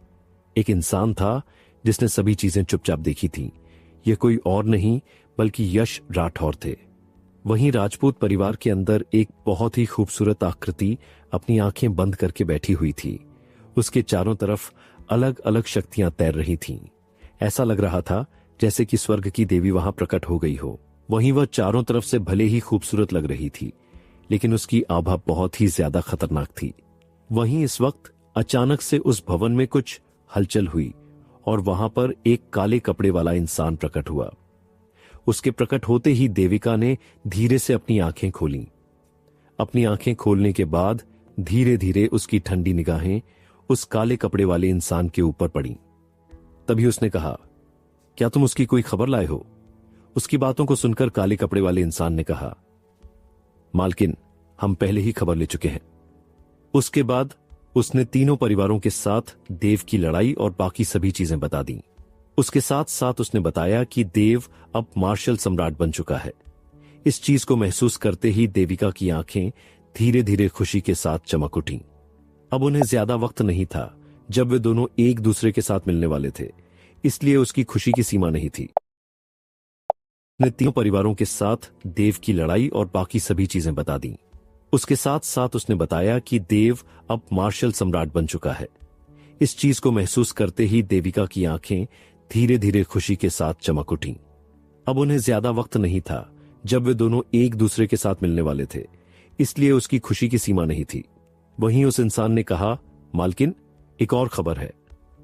एक इंसान था जिसने सभी चीजें चुपचाप देखी थीं। यह कोई और नहीं बल्कि यश राठौर थे। वहीं राजपूत परिवार के अंदर एक बहुत ही खूबसूरत आकृति अपनी आंखें बंद करके बैठी हुई थी। उसके चारों तरफ अलग अलग शक्तियां तैर रही थीं। ऐसा लग रहा था जैसे कि स्वर्ग की देवी वहां प्रकट हो गई हो। वहीं वह चारों तरफ से भले ही खूबसूरत लग रही थी, लेकिन उसकी आभा बहुत ही ज्यादा खतरनाक थी। वहीं इस वक्त अचानक से उस भवन में कुछ हलचल हुई और वहां पर एक काले कपड़े वाला इंसान प्रकट हुआ। उसके प्रकट होते ही देविका ने धीरे से अपनी आंखें खोलीं। अपनी आंखें खोलने के बाद धीरे धीरे उसकी ठंडी निगाहें उस काले कपड़े वाले इंसान के ऊपर पड़ी। तभी उसने कहा, क्या तुम उसकी कोई खबर लाए हो? उसकी बातों को सुनकर काले कपड़े वाले इंसान ने कहा, मालकिन, हम पहले ही खबर ले चुके हैं। उसके बाद उसने तीनों परिवारों के साथ देव की लड़ाई और बाकी सभी चीजें बता दी। उसके साथ साथ उसने बताया कि देव अब मार्शल सम्राट बन चुका है। इस चीज को महसूस करते ही देविका की आंखें धीरे धीरे खुशी के साथ चमक उठीं। अब उन्हें ज्यादा वक्त नहीं था जब वे दोनों एक दूसरे के साथ मिलने वाले थे, इसलिए उसकी खुशी की सीमा नहीं थी। उसने तीनों परिवारों के साथ देव की लड़ाई और बाकी सभी चीजें बता दी। उसके साथ साथ उसने बताया कि देव अब मार्शल सम्राट बन चुका है। इस चीज को महसूस करते ही देविका की आंखें धीरे धीरे खुशी के साथ चमक उठीं। अब उन्हें ज्यादा वक्त नहीं था जब वे दोनों एक दूसरे के साथ मिलने वाले थे, इसलिए उसकी खुशी की सीमा नहीं थी। वहीं उस इंसान ने कहा, मालकिन, एक और खबर है।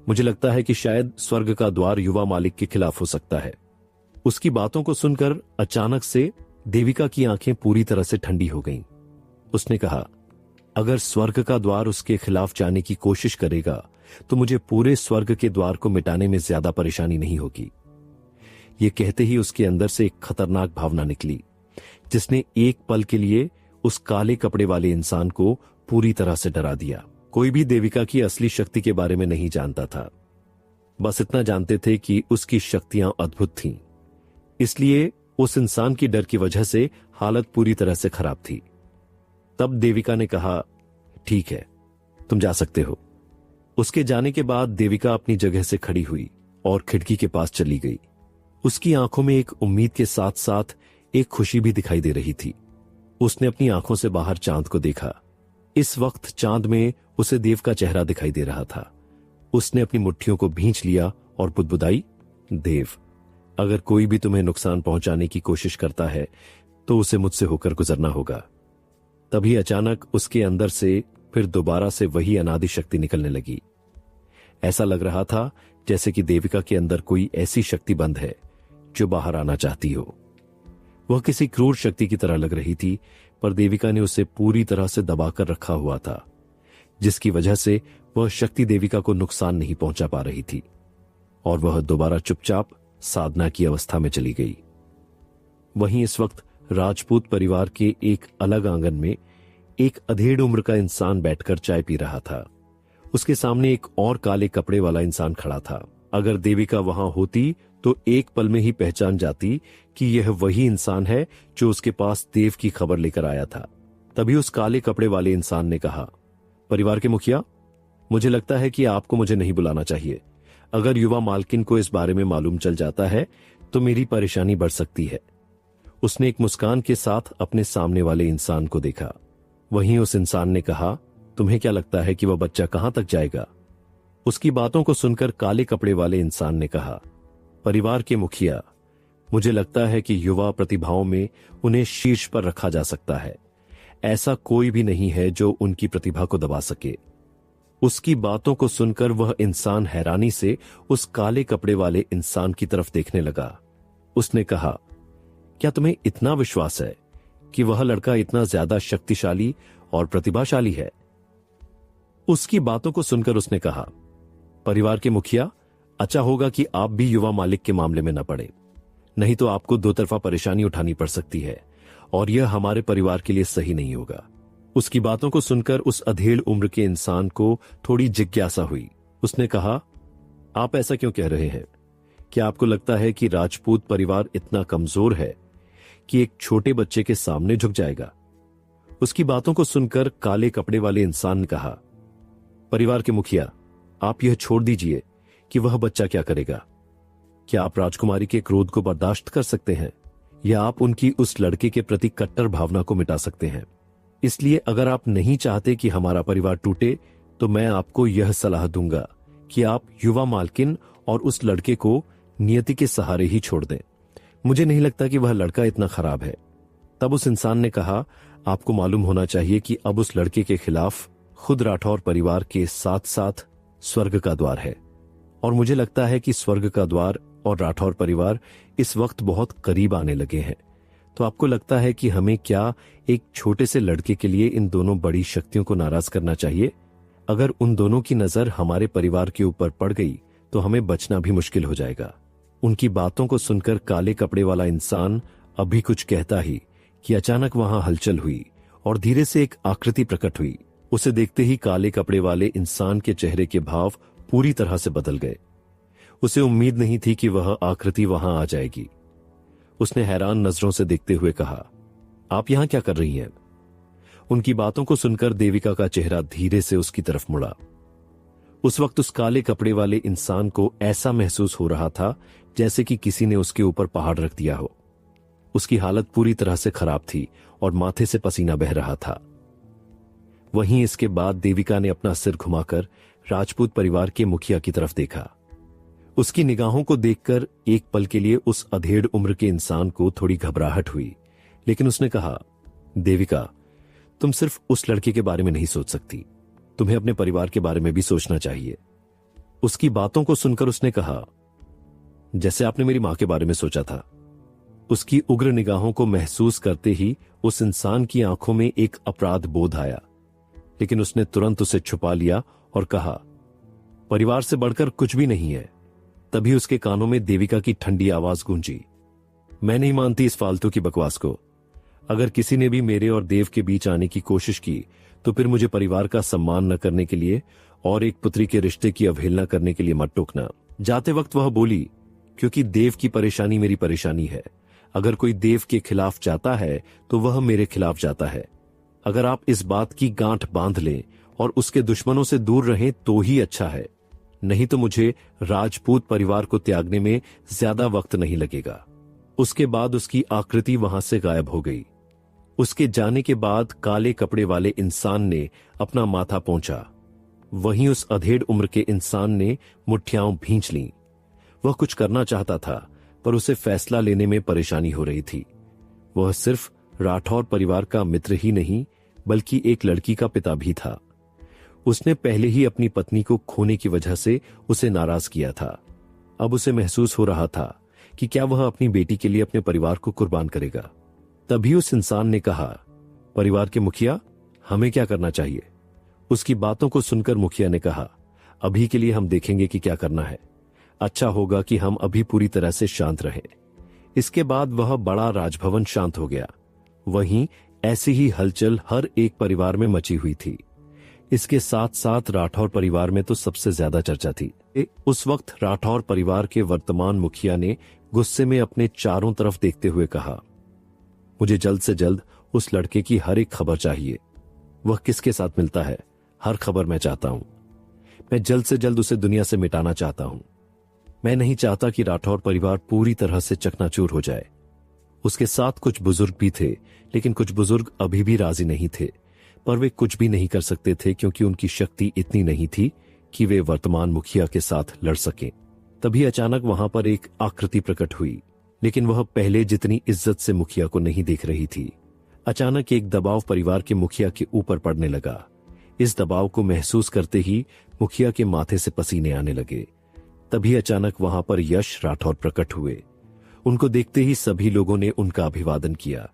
मुझे लगता है कि शायद स्वर्ग का द्वार युवा मालिक के खिलाफ हो सकता है। उसकी बातों को सुनकर अचानक से देविका की आंखें पूरी तरह से ठंडी हो गईं। उसने कहा, अगर स्वर्ग का द्वार उसके खिलाफ जाने की कोशिश करेगा तो मुझे पूरे स्वर्ग के द्वार को मिटाने में ज्यादा परेशानी नहीं होगी। ये कहते ही उसके अंदर से एक खतरनाक भावना निकली, जिसने एक पल के लिए उस काले कपड़े वाले इंसान को पूरी तरह से डरा दिया। कोई भी देविका की असली शक्ति के बारे में नहीं जानता था, बस इतना जानते थे कि उसकी शक्तियां अद्भुत थीं। इसलिए उस इंसान की डर की वजह से हालत पूरी तरह से खराब थी। तब देविका ने कहा, ठीक है, तुम जा सकते हो। उसके जाने के बाद देविका अपनी जगह से खड़ी हुई और खिड़की के पास चली गई। उसकी आंखों में एक उम्मीद के साथ साथ एक खुशी भी दिखाई दे रही थी। उसने अपनी आंखों से बाहर चांद को देखा। इस वक्त चांद में उसे देव का चेहरा दिखाई दे रहा था। उसने अपनी मुट्ठियों को भींच लिया और बुदबुदाई, देव, अगर कोई भी तुम्हें नुकसान पहुंचाने की कोशिश करता है तो उसे मुझसे होकर गुजरना होगा। तभी अचानक उसके अंदर से फिर दोबारा से वही अनादि शक्ति निकलने लगी। ऐसा लग रहा था जैसे कि देविका के अंदर कोई ऐसी शक्ति बंद है जो बाहर आना चाहती हो। वह किसी क्रूर शक्ति की तरह लग रही थी, पर देविका ने उसे पूरी तरह से दबाकर रखा हुआ था, जिसकी वजह से वह शक्ति देविका को नुकसान नहीं पहुंचा पा रही थी और वह दोबारा चुपचाप साधना की अवस्था में चली गई। वहीं इस वक्त राजपूत परिवार के एक अलग आंगन में एक अधेड़ उम्र का इंसान बैठकर चाय पी रहा था। उसके सामने एक और काले कपड़े वाला इंसान खड़ा था। अगर देविका वहां होती तो एक पल में ही पहचान जाती कि यह वही इंसान है जो उसके पास देव की खबर लेकर आया था। तभी उस काले कपड़े वाले इंसान ने कहा, परिवार के मुखिया, मुझे लगता है कि आपको मुझे नहीं बुलाना चाहिए। अगर युवा मालकिन को इस बारे में मालूम चल जाता है तो मेरी परेशानी बढ़ सकती है। उसने एक मुस्कान के साथ अपने सामने वाले इंसान को देखा। वहीं उस इंसान ने कहा, तुम्हें क्या लगता है कि वह बच्चा कहां तक जाएगा? उसकी बातों को सुनकर काले कपड़े वाले इंसान ने कहा, परिवार के मुखिया, मुझे लगता है कि युवा प्रतिभाओं में उन्हें शीर्ष पर रखा जा सकता है। ऐसा कोई भी नहीं है जो उनकी प्रतिभा को दबा सके। उसकी बातों को सुनकर वह इंसान हैरानी से उस काले कपड़े वाले इंसान की तरफ देखने लगा। उसने कहा, क्या तुम्हें इतना विश्वास है कि वह लड़का इतना ज्यादा शक्तिशाली और प्रतिभाशाली है? उसकी बातों को सुनकर उसने कहा, परिवार के मुखिया, अच्छा होगा कि आप भी युवा मालिक के मामले में न पड़े, नहीं तो आपको दो तरफा परेशानी उठानी पड़ सकती है और यह हमारे परिवार के लिए सही नहीं होगा। उसकी बातों को सुनकर उस अधेड़ उम्र के इंसान को थोड़ी जिज्ञासा हुई। उसने कहा, आप ऐसा क्यों कह रहे हैं? क्या आपको लगता है कि राजपूत परिवार इतना कमजोर है कि एक छोटे बच्चे के सामने झुक जाएगा? उसकी बातों को सुनकर काले कपड़े वाले इंसान ने कहा, परिवार के मुखिया, आप यह छोड़ दीजिए कि वह बच्चा क्या करेगा। क्या आप राजकुमारी के क्रोध को बर्दाश्त कर सकते हैं या आप उनकी उस लड़के के प्रति कट्टर भावना को मिटा सकते हैं? इसलिए अगर आप नहीं चाहते कि हमारा परिवार टूटे तो मैं आपको यह सलाह दूंगा कि आप युवा मालकिन और उस लड़के को नियति के सहारे ही छोड़ दें। मुझे नहीं लगता कि वह लड़का इतना खराब है। तब उस इंसान ने कहा, आपको मालूम होना चाहिए कि अब उस लड़के के खिलाफ खुद राठौर परिवार के साथ साथ स्वर्ग का द्वार है और मुझे लगता है कि स्वर्ग का द्वार और राठौर परिवार इस वक्त बहुत करीब आने लगे हैं। तो आपको लगता है कि हमें क्या एक छोटे से लड़के के लिए इन दोनों बड़ी शक्तियों को नाराज करना चाहिए? अगर उन दोनों की नजर हमारे परिवार के ऊपर पड़ गई तो हमें बचना भी मुश्किल हो जाएगा। उनकी बातों को सुनकर काले कपड़े वाला इंसान अभी कुछ कहता ही कि अचानक वहां हलचल हुई और धीरे से एक आकृति प्रकट हुई। उसे देखते ही काले कपड़े वाले इंसान के चेहरे के भाव पूरी तरह से बदल गए। उसे उम्मीद नहीं थी कि वह आकृति वहां आ जाएगी। उसने हैरान नजरों से देखते हुए कहा, आप यहां क्या कर रही हैं? उनकी बातों को सुनकर देविका का चेहरा धीरे से उसकी तरफ मुड़ा। उस वक्त उस काले कपड़े वाले इंसान को ऐसा महसूस हो रहा था जैसे कि किसी ने उसके ऊपर पहाड़ रख दिया हो। उसकी हालत पूरी तरह से खराब थी और माथे से पसीना बह रहा था। वहीं इसके बाद देविका ने अपना सिर घुमाकर राजपूत परिवार के मुखिया की तरफ देखा। उसकी निगाहों को देखकर एक पल के लिए उस अधेड़ उम्र के इंसान को थोड़ी घबराहट हुई, लेकिन उसने कहा, देविका, तुम सिर्फ उस लड़के के बारे में नहीं सोच सकती, तुम्हें अपने परिवार के बारे में भी सोचना चाहिए। उसकी बातों को सुनकर उसने कहा, जैसे आपने मेरी मां के बारे में सोचा था। उसकी उग्र निगाहों को महसूस करते ही उस इंसान की आंखों में एक अपराध बोध आया, लेकिन उसने तुरंत उसे छुपा लिया और कहा, परिवार से बढ़कर कुछ भी नहीं है। तभी उसके कानों में देविका की ठंडी आवाज गूंजी, मैं नहीं मानती इस फालतू की बकवास को। अगर किसी ने भी मेरे और देव के बीच आने की कोशिश की तो फिर मुझे परिवार का सम्मान न करने के लिए और एक पुत्री के रिश्ते की अवहेलना करने के लिए मत टोकना। जाते वक्त वह बोली, क्योंकि देव की परेशानी मेरी परेशानी है। अगर कोई देव के खिलाफ जाता है तो वह मेरे खिलाफ जाता है। अगर आप इस बात की गांठ बांध लें और उसके दुश्मनों से दूर रहें तो ही अच्छा है, नहीं तो मुझे राजपूत परिवार को त्यागने में ज्यादा वक्त नहीं लगेगा। उसके बाद उसकी आकृति वहां से गायब हो गई। उसके जाने के बाद काले कपड़े वाले इंसान ने अपना माथा पोंछा। वहीं उस अधेड़ उम्र के इंसान ने मुट्ठियां भींच लीं। वह कुछ करना चाहता था पर उसे फैसला लेने में परेशानी हो रही थी। वह सिर्फ राठौर परिवार का मित्र ही नहीं बल्कि एक लड़की का पिता भी था। उसने पहले ही अपनी पत्नी को खोने की वजह से उसे नाराज किया था। अब उसे महसूस हो रहा था कि क्या वह अपनी बेटी के लिए अपने परिवार को कुर्बान करेगा। तभी उस इंसान ने कहा, परिवार के मुखिया, हमें क्या करना चाहिए? उसकी बातों को सुनकर मुखिया ने कहा, अभी के लिए हम देखेंगे कि क्या करना है। अच्छा होगा कि हम अभी पूरी तरह से शांत रहें। इसके बाद वह बड़ा राजभवन शांत हो गया। वहीं ऐसी ही हलचल हर एक परिवार में मची हुई थी। इसके साथ साथ राठौर परिवार में तो सबसे ज्यादा चर्चा थी। उस वक्त राठौर परिवार के वर्तमान मुखिया ने गुस्से में अपने चारों तरफ देखते हुए कहा, मुझे जल्द से जल्द उस लड़के की हर एक खबर चाहिए। वह किसके साथ मिलता है, हर खबर मैं चाहता हूं। मैं जल्द से जल्द उसे दुनिया से मिटाना चाहता हूं। मैं नहीं चाहता कि राठौर परिवार पूरी तरह से चकनाचूर हो जाए। उसके साथ कुछ बुजुर्ग भी थे, लेकिन कुछ बुजुर्ग अभी भी राजी नहीं थे, पर वे कुछ भी नहीं कर सकते थे क्योंकि उनकी शक्ति इतनी नहीं थी कि वे वर्तमान मुखिया के साथ लड़ सकें। तभी अचानक वहां पर एक आकृति प्रकट हुई, लेकिन वह पहले जितनी इज्जत से मुखिया को नहीं देख रही थी। अचानक एक दबाव परिवार के मुखिया के ऊपर पड़ने लगा। इस दबाव को महसूस करते ही मुखिया के माथे से पसीने आने लगे। तभी अचानक वहां पर यश राठौर प्रकट हुए। उनको देखते ही सभी लोगों ने उनका अभिवादन किया,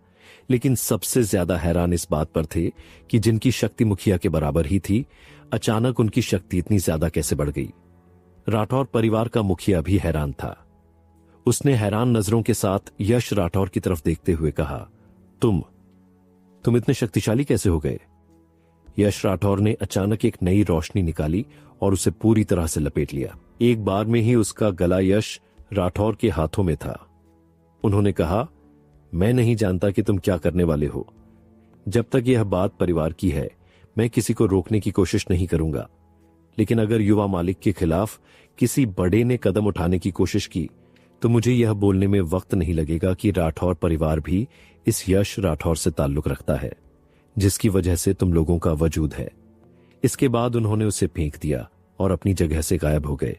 लेकिन सबसे ज्यादा हैरान इस बात पर थे कि जिनकी शक्ति मुखिया के बराबर ही थी, अचानक उनकी शक्ति इतनी ज्यादा कैसे बढ़ गई। राठौर परिवार का मुखिया भी हैरान था। उसने हैरान नजरों के साथ यश राठौर की तरफ देखते हुए कहा, तुम इतने शक्तिशाली कैसे हो गए? यश राठौर ने अचानक एक नई रोशनी निकाली और उसे पूरी तरह से लपेट लिया। एक बार में ही उसका गला यश राठौर के हाथों में था। उन्होंने कहा, मैं नहीं जानता कि तुम क्या करने वाले हो। जब तक यह बात परिवार की है, मैं किसी को रोकने की कोशिश नहीं करूंगा, लेकिन अगर युवा मालिक के खिलाफ किसी बड़े ने कदम उठाने की कोशिश की तो मुझे यह बोलने में वक्त नहीं लगेगा कि राठौर परिवार भी इस यश राठौर से ताल्लुक रखता है, जिसकी वजह से तुम लोगों का वजूद है। इसके बाद उन्होंने उसे फेंक दिया और अपनी जगह से गायब हो गए।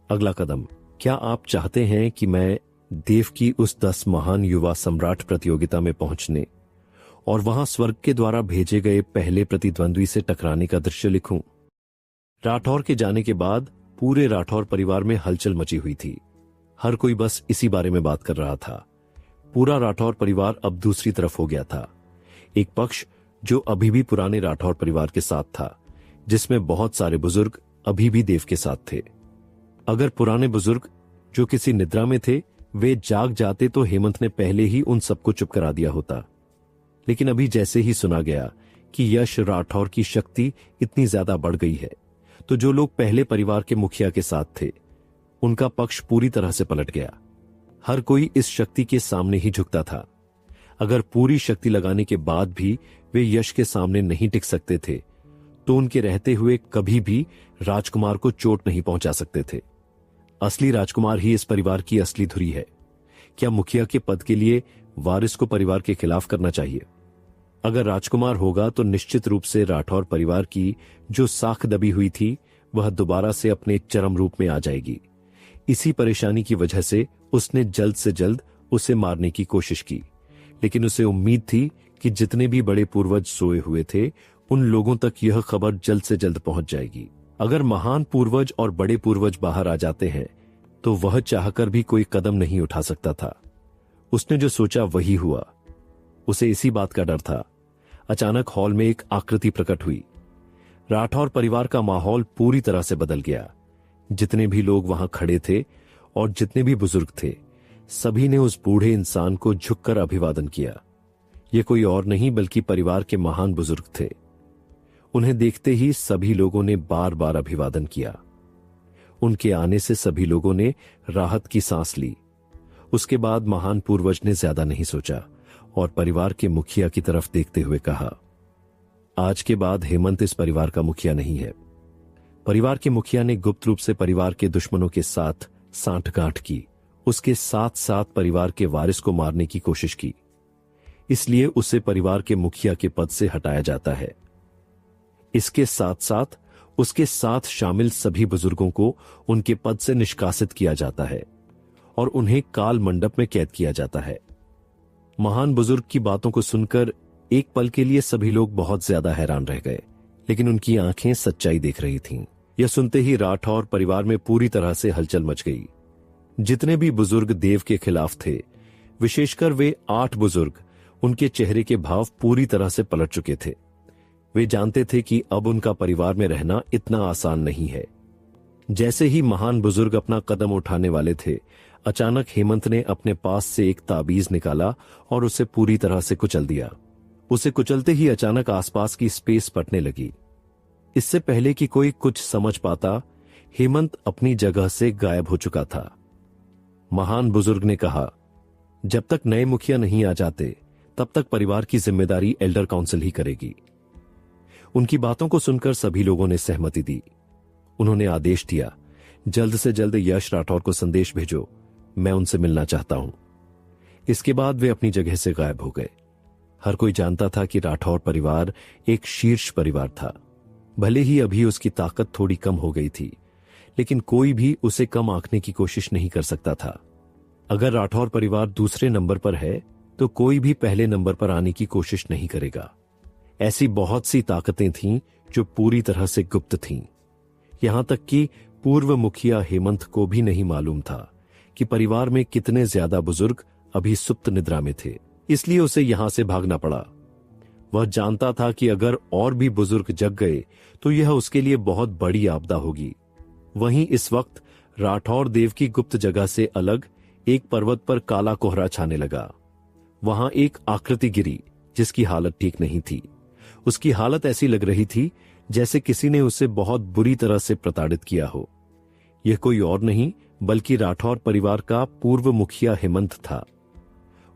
अगला कदम, क्या आप चाहते हैं कि मैं देव की उस 10 महान युवा सम्राट प्रतियोगिता में पहुंचने और वहां स्वर्ग के द्वारा भेजे गए पहले प्रतिद्वंद्वी से टकराने का दृश्य लिखूं? राठौर के जाने के बाद पूरे राठौर परिवार में हलचल मची हुई थी। हर कोई बस इसी बारे में बात कर रहा था। पूरा राठौर परिवार अब दूसरी तरफ हो गया था। एक पक्ष जो अभी भी पुराने राठौर परिवार के साथ था, जिसमें बहुत सारे बुजुर्ग अभी भी देव के साथ थे। अगर पुराने बुजुर्ग जो किसी निद्रा में थे वे जाग जाते तो हेमंत ने पहले ही उन सबको चुप करा दिया होता। लेकिन अभी जैसे ही सुना गया कि यश राठौर की शक्ति इतनी ज्यादा बढ़ गई है, तो जो लोग पहले परिवार के मुखिया के साथ थे उनका पक्ष पूरी तरह से पलट गया। हर कोई इस शक्ति के सामने ही झुकता था। अगर पूरी शक्ति लगाने के बाद भी वे यश के सामने नहीं टिक सकते थे तो उनके रहते हुए कभी भी राजकुमार को चोट नहीं पहुंचा सकते थे। असली राजकुमार ही इस परिवार की असली धुरी है। क्या मुखिया के पद के लिए वारिस को परिवार के खिलाफ करना चाहिए? अगर राजकुमार होगा तो निश्चित रूप से राठौर परिवार की जो साख दबी हुई थी वह दोबारा से अपने चरम रूप में आ जाएगी। इसी परेशानी की वजह से उसने जल्द से जल्द उसे मारने की कोशिश की, लेकिन उसे उम्मीद थी कि जितने भी बड़े पूर्वज सोए हुए थे उन लोगों तक यह खबर जल्द से जल्द पहुंच जाएगी। अगर महान पूर्वज और बड़े पूर्वज बाहर आ जाते हैं तो वह चाहकर भी कोई कदम नहीं उठा सकता था। उसने जो सोचा वही हुआ। उसे इसी बात का डर था। अचानक हॉल में एक आकृति प्रकट हुई। राठौर परिवार का माहौल पूरी तरह से बदल गया। जितने भी लोग वहां खड़े थे और जितने भी बुजुर्ग थे सभी ने उस बूढ़े इंसान को झुककर अभिवादन किया। ये कोई और नहीं बल्कि परिवार के महान बुजुर्ग थे। उन्हें देखते ही सभी लोगों ने बार बार अभिवादन किया। उनके आने से सभी लोगों ने राहत की सांस ली। उसके बाद महान पूर्वज ने ज्यादा नहीं सोचा और परिवार के मुखिया की तरफ देखते हुए कहा, आज के बाद हेमंत इस परिवार का मुखिया नहीं है। परिवार के मुखिया ने गुप्त रूप से परिवार के दुश्मनों के साथ सांठगांठ की। उसके साथ साथ परिवार के वारिस को मारने की कोशिश की। इसलिए उसे परिवार के मुखिया के पद से हटाया जाता है। इसके साथ साथ उसके साथ शामिल सभी बुजुर्गों को उनके पद से निष्कासित किया जाता है और उन्हें काल मंडप में कैद किया जाता है। महान बुजुर्ग की बातों को सुनकर एक पल के लिए सभी लोग बहुत ज्यादा हैरान रह गए, लेकिन उनकी आंखें सच्चाई देख रही थीं। यह सुनते ही राठौर परिवार में पूरी तरह से हलचल मच गई। जितने भी बुजुर्ग देव के खिलाफ थे, विशेषकर वे 8 बुजुर्ग, उनके चेहरे के भाव पूरी तरह से पलट चुके थे। वे जानते थे कि अब उनका परिवार में रहना इतना आसान नहीं है। जैसे ही महान बुजुर्ग अपना कदम उठाने वाले थे, अचानक हेमंत ने अपने पास से एक ताबीज निकाला और उसे पूरी तरह से कुचल दिया। उसे कुचलते ही अचानक आसपास की स्पेस फटने लगी। इससे पहले कि कोई कुछ समझ पाता, हेमंत अपनी जगह से गायब हो चुका था। महान बुजुर्ग ने कहा, जब तक नए मुखिया नहीं आ जाते तब तक परिवार की जिम्मेदारी एल्डर काउंसिल ही करेगी। उनकी बातों को सुनकर सभी लोगों ने सहमति दी। उन्होंने आदेश दिया, जल्द से जल्द यश राठौर को संदेश भेजो, मैं उनसे मिलना चाहता हूं। इसके बाद वे अपनी जगह से गायब हो गए। हर कोई जानता था कि राठौर परिवार एक शीर्ष परिवार था। भले ही अभी उसकी ताकत थोड़ी कम हो गई थी, लेकिन कोई भी उसे कम आंकने की कोशिश नहीं कर सकता था। अगर राठौर परिवार दूसरे नंबर पर है तो कोई भी पहले नंबर पर आने की कोशिश नहीं करेगा। ऐसी बहुत सी ताकतें थीं जो पूरी तरह से गुप्त थीं। यहां तक कि पूर्व मुखिया हेमंत को भी नहीं मालूम था कि परिवार में कितने ज्यादा बुजुर्ग अभी सुप्त निद्रा में थे। इसलिए उसे यहां से भागना पड़ा। वह जानता था कि अगर और भी बुजुर्ग जग गए तो यह उसके लिए बहुत बड़ी आपदा होगी। वहीं इस वक्त राठौर देव की गुप्त जगह से अलग एक पर्वत पर काला कोहरा छाने लगा। वहां एक आकृति गिरी जिसकी हालत ठीक नहीं थी। उसकी हालत ऐसी लग रही थी जैसे किसी ने उसे बहुत बुरी तरह से प्रताड़ित किया हो। यह कोई और नहीं बल्कि राठौर परिवार का पूर्व मुखिया हेमंत था।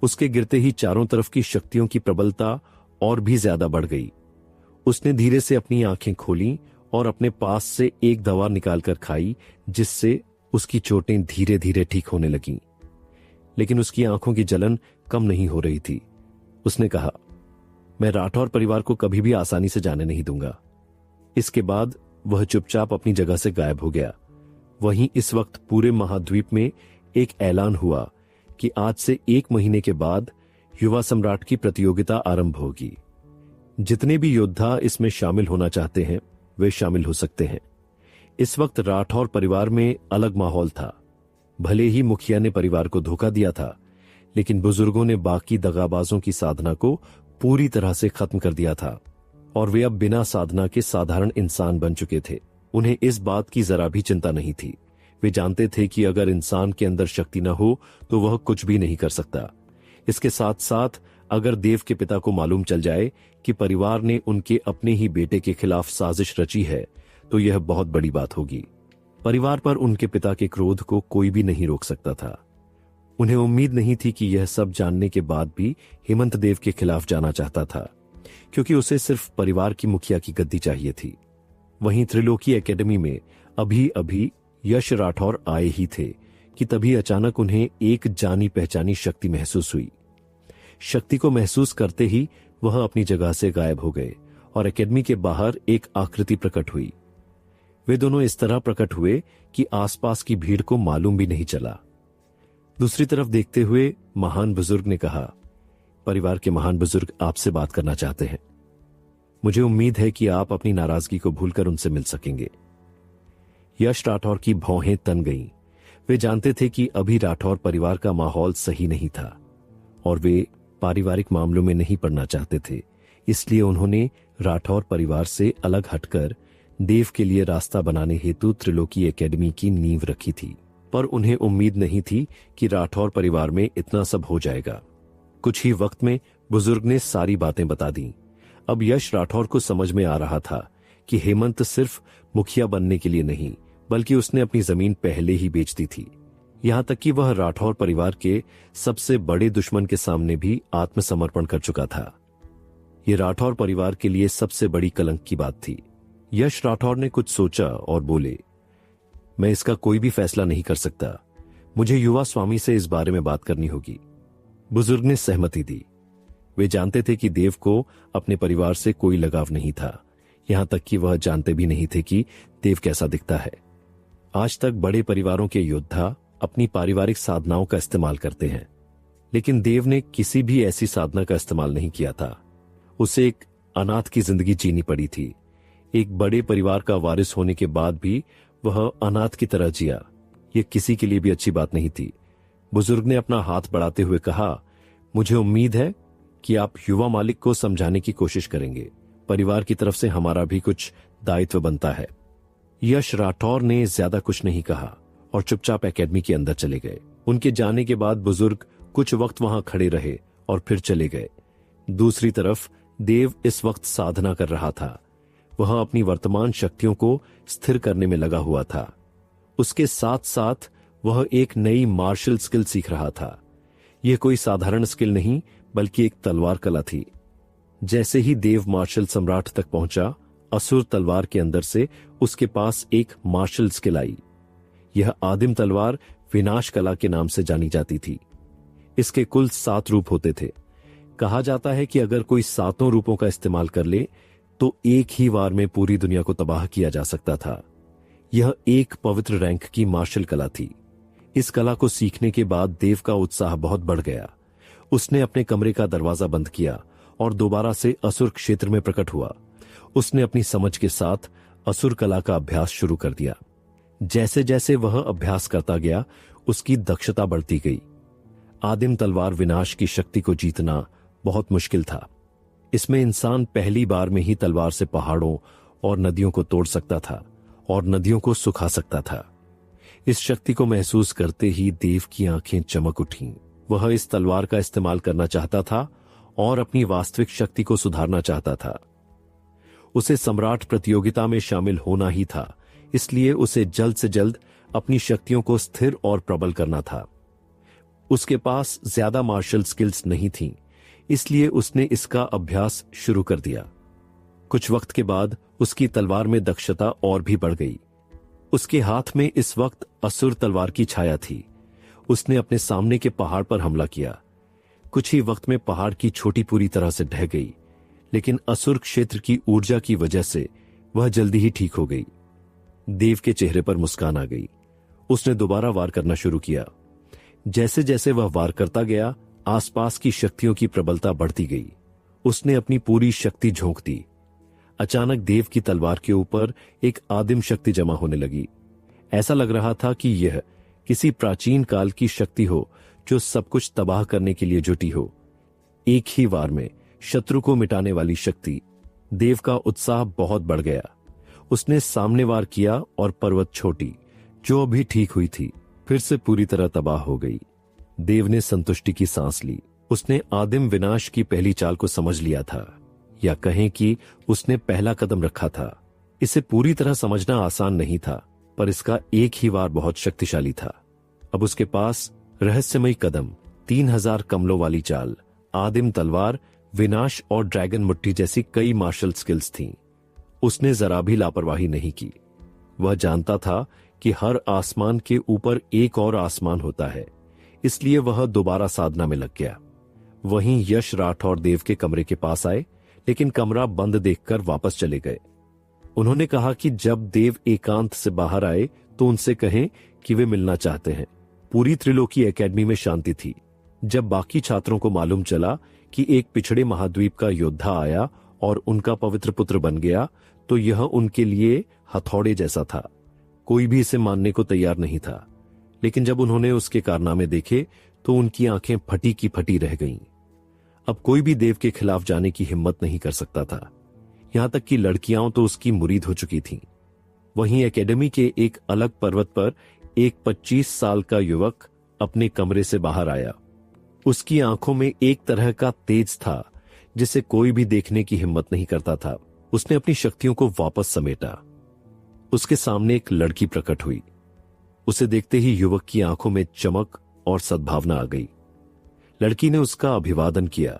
उसके गिरते ही चारों तरफ की शक्तियों की प्रबलता और भी ज्यादा बढ़ गई। उसने धीरे से अपनी आंखें खोली और अपने पास से एक दवा निकालकर खाई, जिससे उसकी चोटें धीरे धीरे ठीक होने लगीं। लेकिन उसकी आंखों की जलन कम नहीं हो रही थी। उसने कहा, मैं राठौर परिवार को कभी भी आसानी से जाने नहीं दूंगा। इसके बाद वह चुपचाप अपनी जगह से गायब हो गया। वहीं इस वक्त पूरे महाद्वीप में एक ऐलान हुआ कि आज से 1 महीने के बाद युवा सम्राट की प्रतियोगिता आरंभ होगी। जितने भी योद्धा इसमें शामिल होना चाहते हैं वे शामिल हो सकते हैं। इस वक्त राठौर परिवार में अलग माहौल था। भले ही मुखिया ने परिवार को धोखा दिया था, लेकिन बुजुर्गों ने बाकी दगाबाजों की साधना को पूरी तरह से खत्म कर दिया था और वे अब बिना साधना के साधारण इंसान बन चुके थे। उन्हें इस बात की जरा भी चिंता नहीं थी। वे जानते थे कि अगर इंसान के अंदर शक्ति न हो तो वह कुछ भी नहीं कर सकता। इसके साथ साथ अगर देव के पिता को मालूम चल जाए कि परिवार ने उनके अपने ही बेटे के खिलाफ साजिश रची है तो यह बहुत बड़ी बात होगी। परिवार पर उनके पिता के क्रोध को कोई भी नहीं रोक सकता था। उन्हें उम्मीद नहीं थी कि यह सब जानने के बाद भी हेमंत देव के खिलाफ जाना चाहता था, क्योंकि उसे सिर्फ परिवार की मुखिया की गद्दी चाहिए थी। वहीं त्रिलोकी एकेडमी में अभी अभी यश राठौर आए ही थे कि तभी अचानक उन्हें एक जानी पहचानी शक्ति महसूस हुई। शक्ति को महसूस करते ही वह अपनी जगह से गायब हो गए और एकेडमी के बाहर एक आकृति प्रकट हुई। वे दोनों इस तरह प्रकट हुए कि आसपास की भीड़ को मालूम भी नहीं चला। दूसरी तरफ देखते हुए महान बुजुर्ग ने कहा, परिवार के महान बुजुर्ग आपसे बात करना चाहते हैं। मुझे उम्मीद है कि आप अपनी नाराजगी को भूलकर उनसे मिल सकेंगे। यश राठौर की भौहें तन गईं। वे जानते थे कि अभी राठौर परिवार का माहौल सही नहीं था और वे पारिवारिक मामलों में नहीं पड़ना चाहते थे। इसलिए उन्होंने राठौर परिवार से अलग हटकर देव के लिए रास्ता बनाने हेतु त्रिलोकी एकेडमी की नींव रखी थी। पर उन्हें उम्मीद नहीं थी कि राठौर परिवार में इतना सब हो जाएगा। कुछ ही वक्त में बुजुर्ग ने सारी बातें बता दी। अब यश राठौर को समझ में आ रहा था कि हेमंत सिर्फ मुखिया बनने के लिए नहीं, बल्कि उसने अपनी जमीन पहले ही बेच दी थी। यहां तक कि वह राठौर परिवार के सबसे बड़े दुश्मन के सामने भी आत्मसमर्पण कर चुका था। ये राठौर परिवार के लिए सबसे बड़ी कलंक की बात थी। यश राठौर ने कुछ सोचा और बोले, मैं इसका कोई भी फैसला नहीं कर सकता। मुझे युवा स्वामी से इस बारे में बात करनी होगी। बुजुर्ग ने सहमति दी। वे जानते थे कि देव को अपने परिवार से कोई लगाव नहीं था, यहां तक कि वह जानते भी नहीं थे कि देव कैसा दिखता है। आज तक बड़े परिवारों के योद्धा अपनी पारिवारिक साधनाओं का इस्तेमाल करते हैं, लेकिन देव ने किसी भी ऐसी साधना का इस्तेमाल नहीं किया था। उसे एक अनाथ की जिंदगी जीनी पड़ी थी। एक बड़े परिवार का वारिस होने के बाद भी वह अनाथ की तरह जिया। यह किसी के लिए भी अच्छी बात नहीं थी। बुजुर्ग ने अपना हाथ बढ़ाते हुए कहा, मुझे उम्मीद है कि आप युवा मालिक को समझाने की कोशिश करेंगे। परिवार की तरफ से हमारा भी कुछ दायित्व बनता है। यश राठौर ने ज्यादा कुछ नहीं कहा और चुपचाप एकेडमी के अंदर चले गए। उनके जाने के बाद बुजुर्ग कुछ वक्त वहां खड़े रहे और फिर चले गए। दूसरी तरफ देव इस वक्त साधना कर रहा था। वह अपनी वर्तमान शक्तियों को स्थिर करने में लगा हुआ था। उसके साथ साथ वह एक नई मार्शल स्किल सीख रहा था। यह कोई साधारण स्किल नहीं, बल्कि एक तलवार कला थी। जैसे ही देव मार्शल सम्राट तक पहुंचा, असुर तलवार के अंदर से उसके पास एक मार्शल स्किल आई। यह आदिम तलवार विनाश कला के नाम से जानी जाती थी। इसके कुल 7 रूप होते थे। कहा जाता है कि अगर कोई 7 रूपों का इस्तेमाल कर ले तो एक ही वार में पूरी दुनिया को तबाह किया जा सकता था। यह एक पवित्र रैंक की मार्शल कला थी। इस कला को सीखने के बाद देव का उत्साह बहुत बढ़ गया। उसने अपने कमरे का दरवाजा बंद किया और दोबारा से असुर क्षेत्र में प्रकट हुआ। उसने अपनी समझ के साथ असुर कला का अभ्यास शुरू कर दिया। जैसे जैसे वह अभ्यास करता गया, उसकी दक्षता बढ़ती गई। आदिम तलवार विनाश की शक्ति को जीतना बहुत मुश्किल था। इसमें इंसान पहली बार में ही तलवार से पहाड़ों और नदियों को तोड़ सकता था और नदियों को सुखा सकता था। इस शक्ति को महसूस करते ही देव की आंखें चमक उठीं। वह इस तलवार का इस्तेमाल करना चाहता था और अपनी वास्तविक शक्ति को सुधारना चाहता था। उसे सम्राट प्रतियोगिता में शामिल होना ही था, इसलिए उसे जल्द से जल्द अपनी शक्तियों को स्थिर और प्रबल करना था। उसके पास ज्यादा मार्शल स्किल्स नहीं थीं, इसलिए उसने इसका अभ्यास शुरू कर दिया। कुछ वक्त के बाद उसकी तलवार में दक्षता और भी बढ़ गई। उसके हाथ में इस वक्त असुर तलवार की छाया थी। उसने अपने सामने के पहाड़ पर हमला किया। कुछ ही वक्त में पहाड़ की चोटी पूरी तरह से ढह गई, लेकिन असुर क्षेत्र की ऊर्जा की वजह से वह जल्दी ही ठीक हो गई। देव के चेहरे पर मुस्कान आ गई। उसने दोबारा वार करना शुरू किया। जैसे जैसे वह वार करता गया, आसपास की शक्तियों की प्रबलता बढ़ती गई। उसने अपनी पूरी शक्ति झोंक दी। अचानक देव की तलवार के ऊपर एक आदिम शक्ति जमा होने लगी। ऐसा लग रहा था कि यह किसी प्राचीन काल की शक्ति हो जो सब कुछ तबाह करने के लिए जुटी हो। एक ही वार में शत्रु को मिटाने वाली शक्ति। देव का उत्साह बहुत बढ़ गया। उसने सामने वार किया और पर्वत छोटी, जो अभी ठीक हुई थी फिर से पूरी तरह तबाह हो गई। देव ने संतुष्टि की सांस ली। उसने आदिम विनाश की पहली चाल को समझ लिया था, या कहें कि उसने पहला कदम रखा था। इसे पूरी तरह समझना आसान नहीं था, पर इसका एक ही वार बहुत शक्तिशाली था। अब उसके पास रहस्यमयी कदम, 3000 कमलों वाली चाल, आदिम तलवार, विनाश और ड्रैगन मुट्ठी जैसी कई मार्शल स्किल्स थीं। उसने जरा भी लापरवाही नहीं की। वह जानता था कि हर आसमान के ऊपर एक और आसमान होता है, इसलिए वह दोबारा साधना में लग गया। वहीं यश राठौर देव के कमरे के पास आए, लेकिन कमरा बंद देखकर वापस चले गए। उन्होंने कहा कि जब देव एकांत से बाहर आए तो उनसे कहें कि वे मिलना चाहते हैं। पूरी त्रिलोकी एकेडमी में शांति थी। जब बाकी छात्रों को मालूम चला कि एक पिछड़े महाद्वीप का योद्धा आया और उनका पवित्र पुत्र बन गया, तो यह उनके लिए हथौड़े जैसा था। कोई भी इसे मानने को तैयार नहीं था, लेकिन जब उन्होंने उसके कारनामे देखे तो उनकी आंखें फटी की फटी रह गईं। अब कोई भी देव के खिलाफ जाने की हिम्मत नहीं कर सकता था। यहां तक कि लड़कियां तो उसकी मुरीद हो चुकी थीं। वहीं एकेडमी के एक अलग पर्वत पर एक 25 साल का युवक अपने कमरे से बाहर आया। उसकी आंखों में एक तरह का तेज था जिसे कोई भी देखने की हिम्मत नहीं करता था। उसने अपनी शक्तियों को वापस समेटा। उसके सामने एक लड़की प्रकट हुई। उसे देखते ही युवक की आंखों में चमक और सद्भावना आ गई। लड़की ने उसका अभिवादन किया,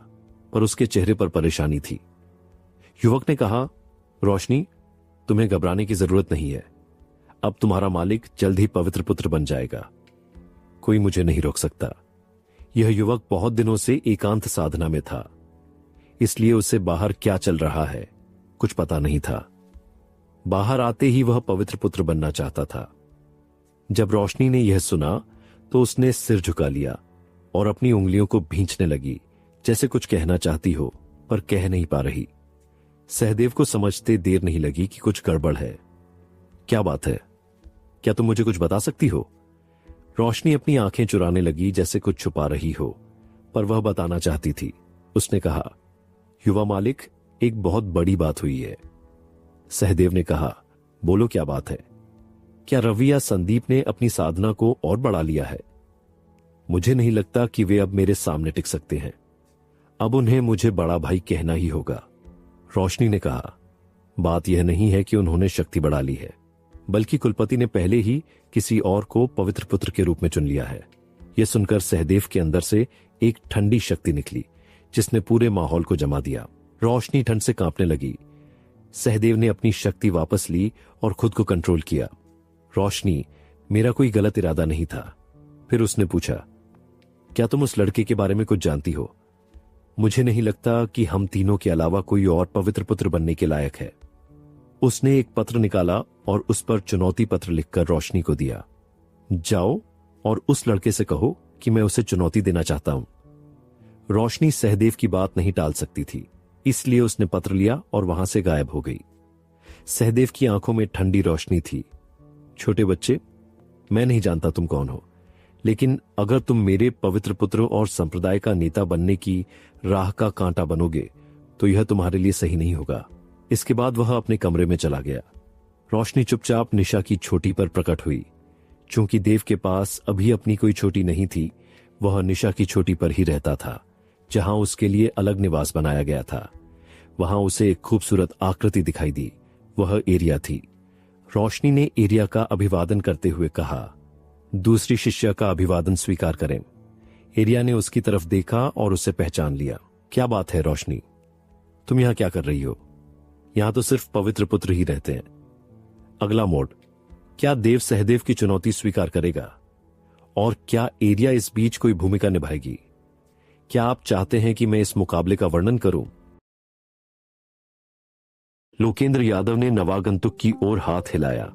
पर उसके चेहरे पर परेशानी थी। युवक ने कहा, रोशनी, तुम्हें घबराने की जरूरत नहीं है। अब तुम्हारा मालिक जल्द ही पवित्र पुत्र बन जाएगा। कोई मुझे नहीं रोक सकता। यह युवक बहुत दिनों से एकांत साधना में था, इसलिए उसे बाहर क्या चल रहा है कुछ पता नहीं था। बाहर आते ही वह पवित्र पुत्र बनना चाहता था। जब रोशनी ने यह सुना तो उसने सिर झुका लिया और अपनी उंगलियों को भींचने लगी, जैसे कुछ कहना चाहती हो पर कह नहीं पा रही। सहदेव को समझते देर नहीं लगी कि कुछ गड़बड़ है। क्या बात है? क्या तुम मुझे कुछ बता सकती हो? रोशनी अपनी आंखें चुराने लगी, जैसे कुछ छुपा रही हो, पर वह बताना चाहती थी। उसने कहा, युवा मालिक, एक बहुत बड़ी बात हुई है। सहदेव ने कहा, बोलो क्या बात है? क्या रवि या संदीप ने अपनी साधना को और बढ़ा लिया है? मुझे नहीं लगता कि वे अब मेरे सामने टिक सकते हैं। अब उन्हें मुझे बड़ा भाई कहना ही होगा। रोशनी ने कहा, बात यह नहीं है कि उन्होंने शक्ति बढ़ा ली है, बल्कि कुलपति ने पहले ही किसी और को पवित्र पुत्र के रूप में चुन लिया है। यह सुनकर सहदेव के अंदर से एक ठंडी शक्ति निकली, जिसने पूरे माहौल को जमा दिया। रोशनी ठंड से कांपने लगी। सहदेव ने अपनी शक्ति वापस ली और खुद को कंट्रोल किया। रोशनी, मेरा कोई गलत इरादा नहीं था। फिर उसने पूछा, क्या तुम उस लड़के के बारे में कुछ जानती हो? मुझे नहीं लगता कि हम तीनों के अलावा कोई और पवित्र पुत्र बनने के लायक है। उसने एक पत्र निकाला और उस पर चुनौती पत्र लिखकर रोशनी को दिया। जाओ और उस लड़के से कहो कि मैं उसे चुनौती देना चाहता हूं। रोशनी सहदेव की बात नहीं टाल सकती थी, इसलिए उसने पत्र लिया और वहां से गायब हो गई। सहदेव की आंखों में ठंडी रोशनी थी। छोटे बच्चे, मैं नहीं जानता तुम कौन हो, लेकिन अगर तुम मेरे पवित्र पुत्र और संप्रदाय का नेता बनने की राह का कांटा बनोगे तो यह तुम्हारे लिए सही नहीं होगा। इसके बाद वह अपने कमरे में चला गया। रोशनी चुपचाप निशा की छोटी पर प्रकट हुई। चूंकि देव के पास अभी अपनी कोई छोटी नहीं थी, वह निशा की छोटी पर ही रहता था, जहां उसके लिए अलग निवास बनाया गया था। वहां उसे एक खूबसूरत आकृति दिखाई दी। वह एरिया थी। रोशनी ने एरिया का अभिवादन करते हुए कहा, दूसरी शिष्या का अभिवादन स्वीकार करें। एरिया ने उसकी तरफ देखा और उसे पहचान लिया। क्या बात है रोशनी, तुम यहां क्या कर रही हो? यहां तो सिर्फ पवित्र पुत्र ही रहते हैं। अगला मोड, क्या देव सहदेव की चुनौती स्वीकार करेगा? और क्या एरिया इस बीच कोई भूमिका निभाएगी? क्या आप चाहते हैं कि मैं इस मुकाबले का वर्णन करूं? लोकेंद्र यादव ने नवागंतुक की ओर हाथ हिलाया।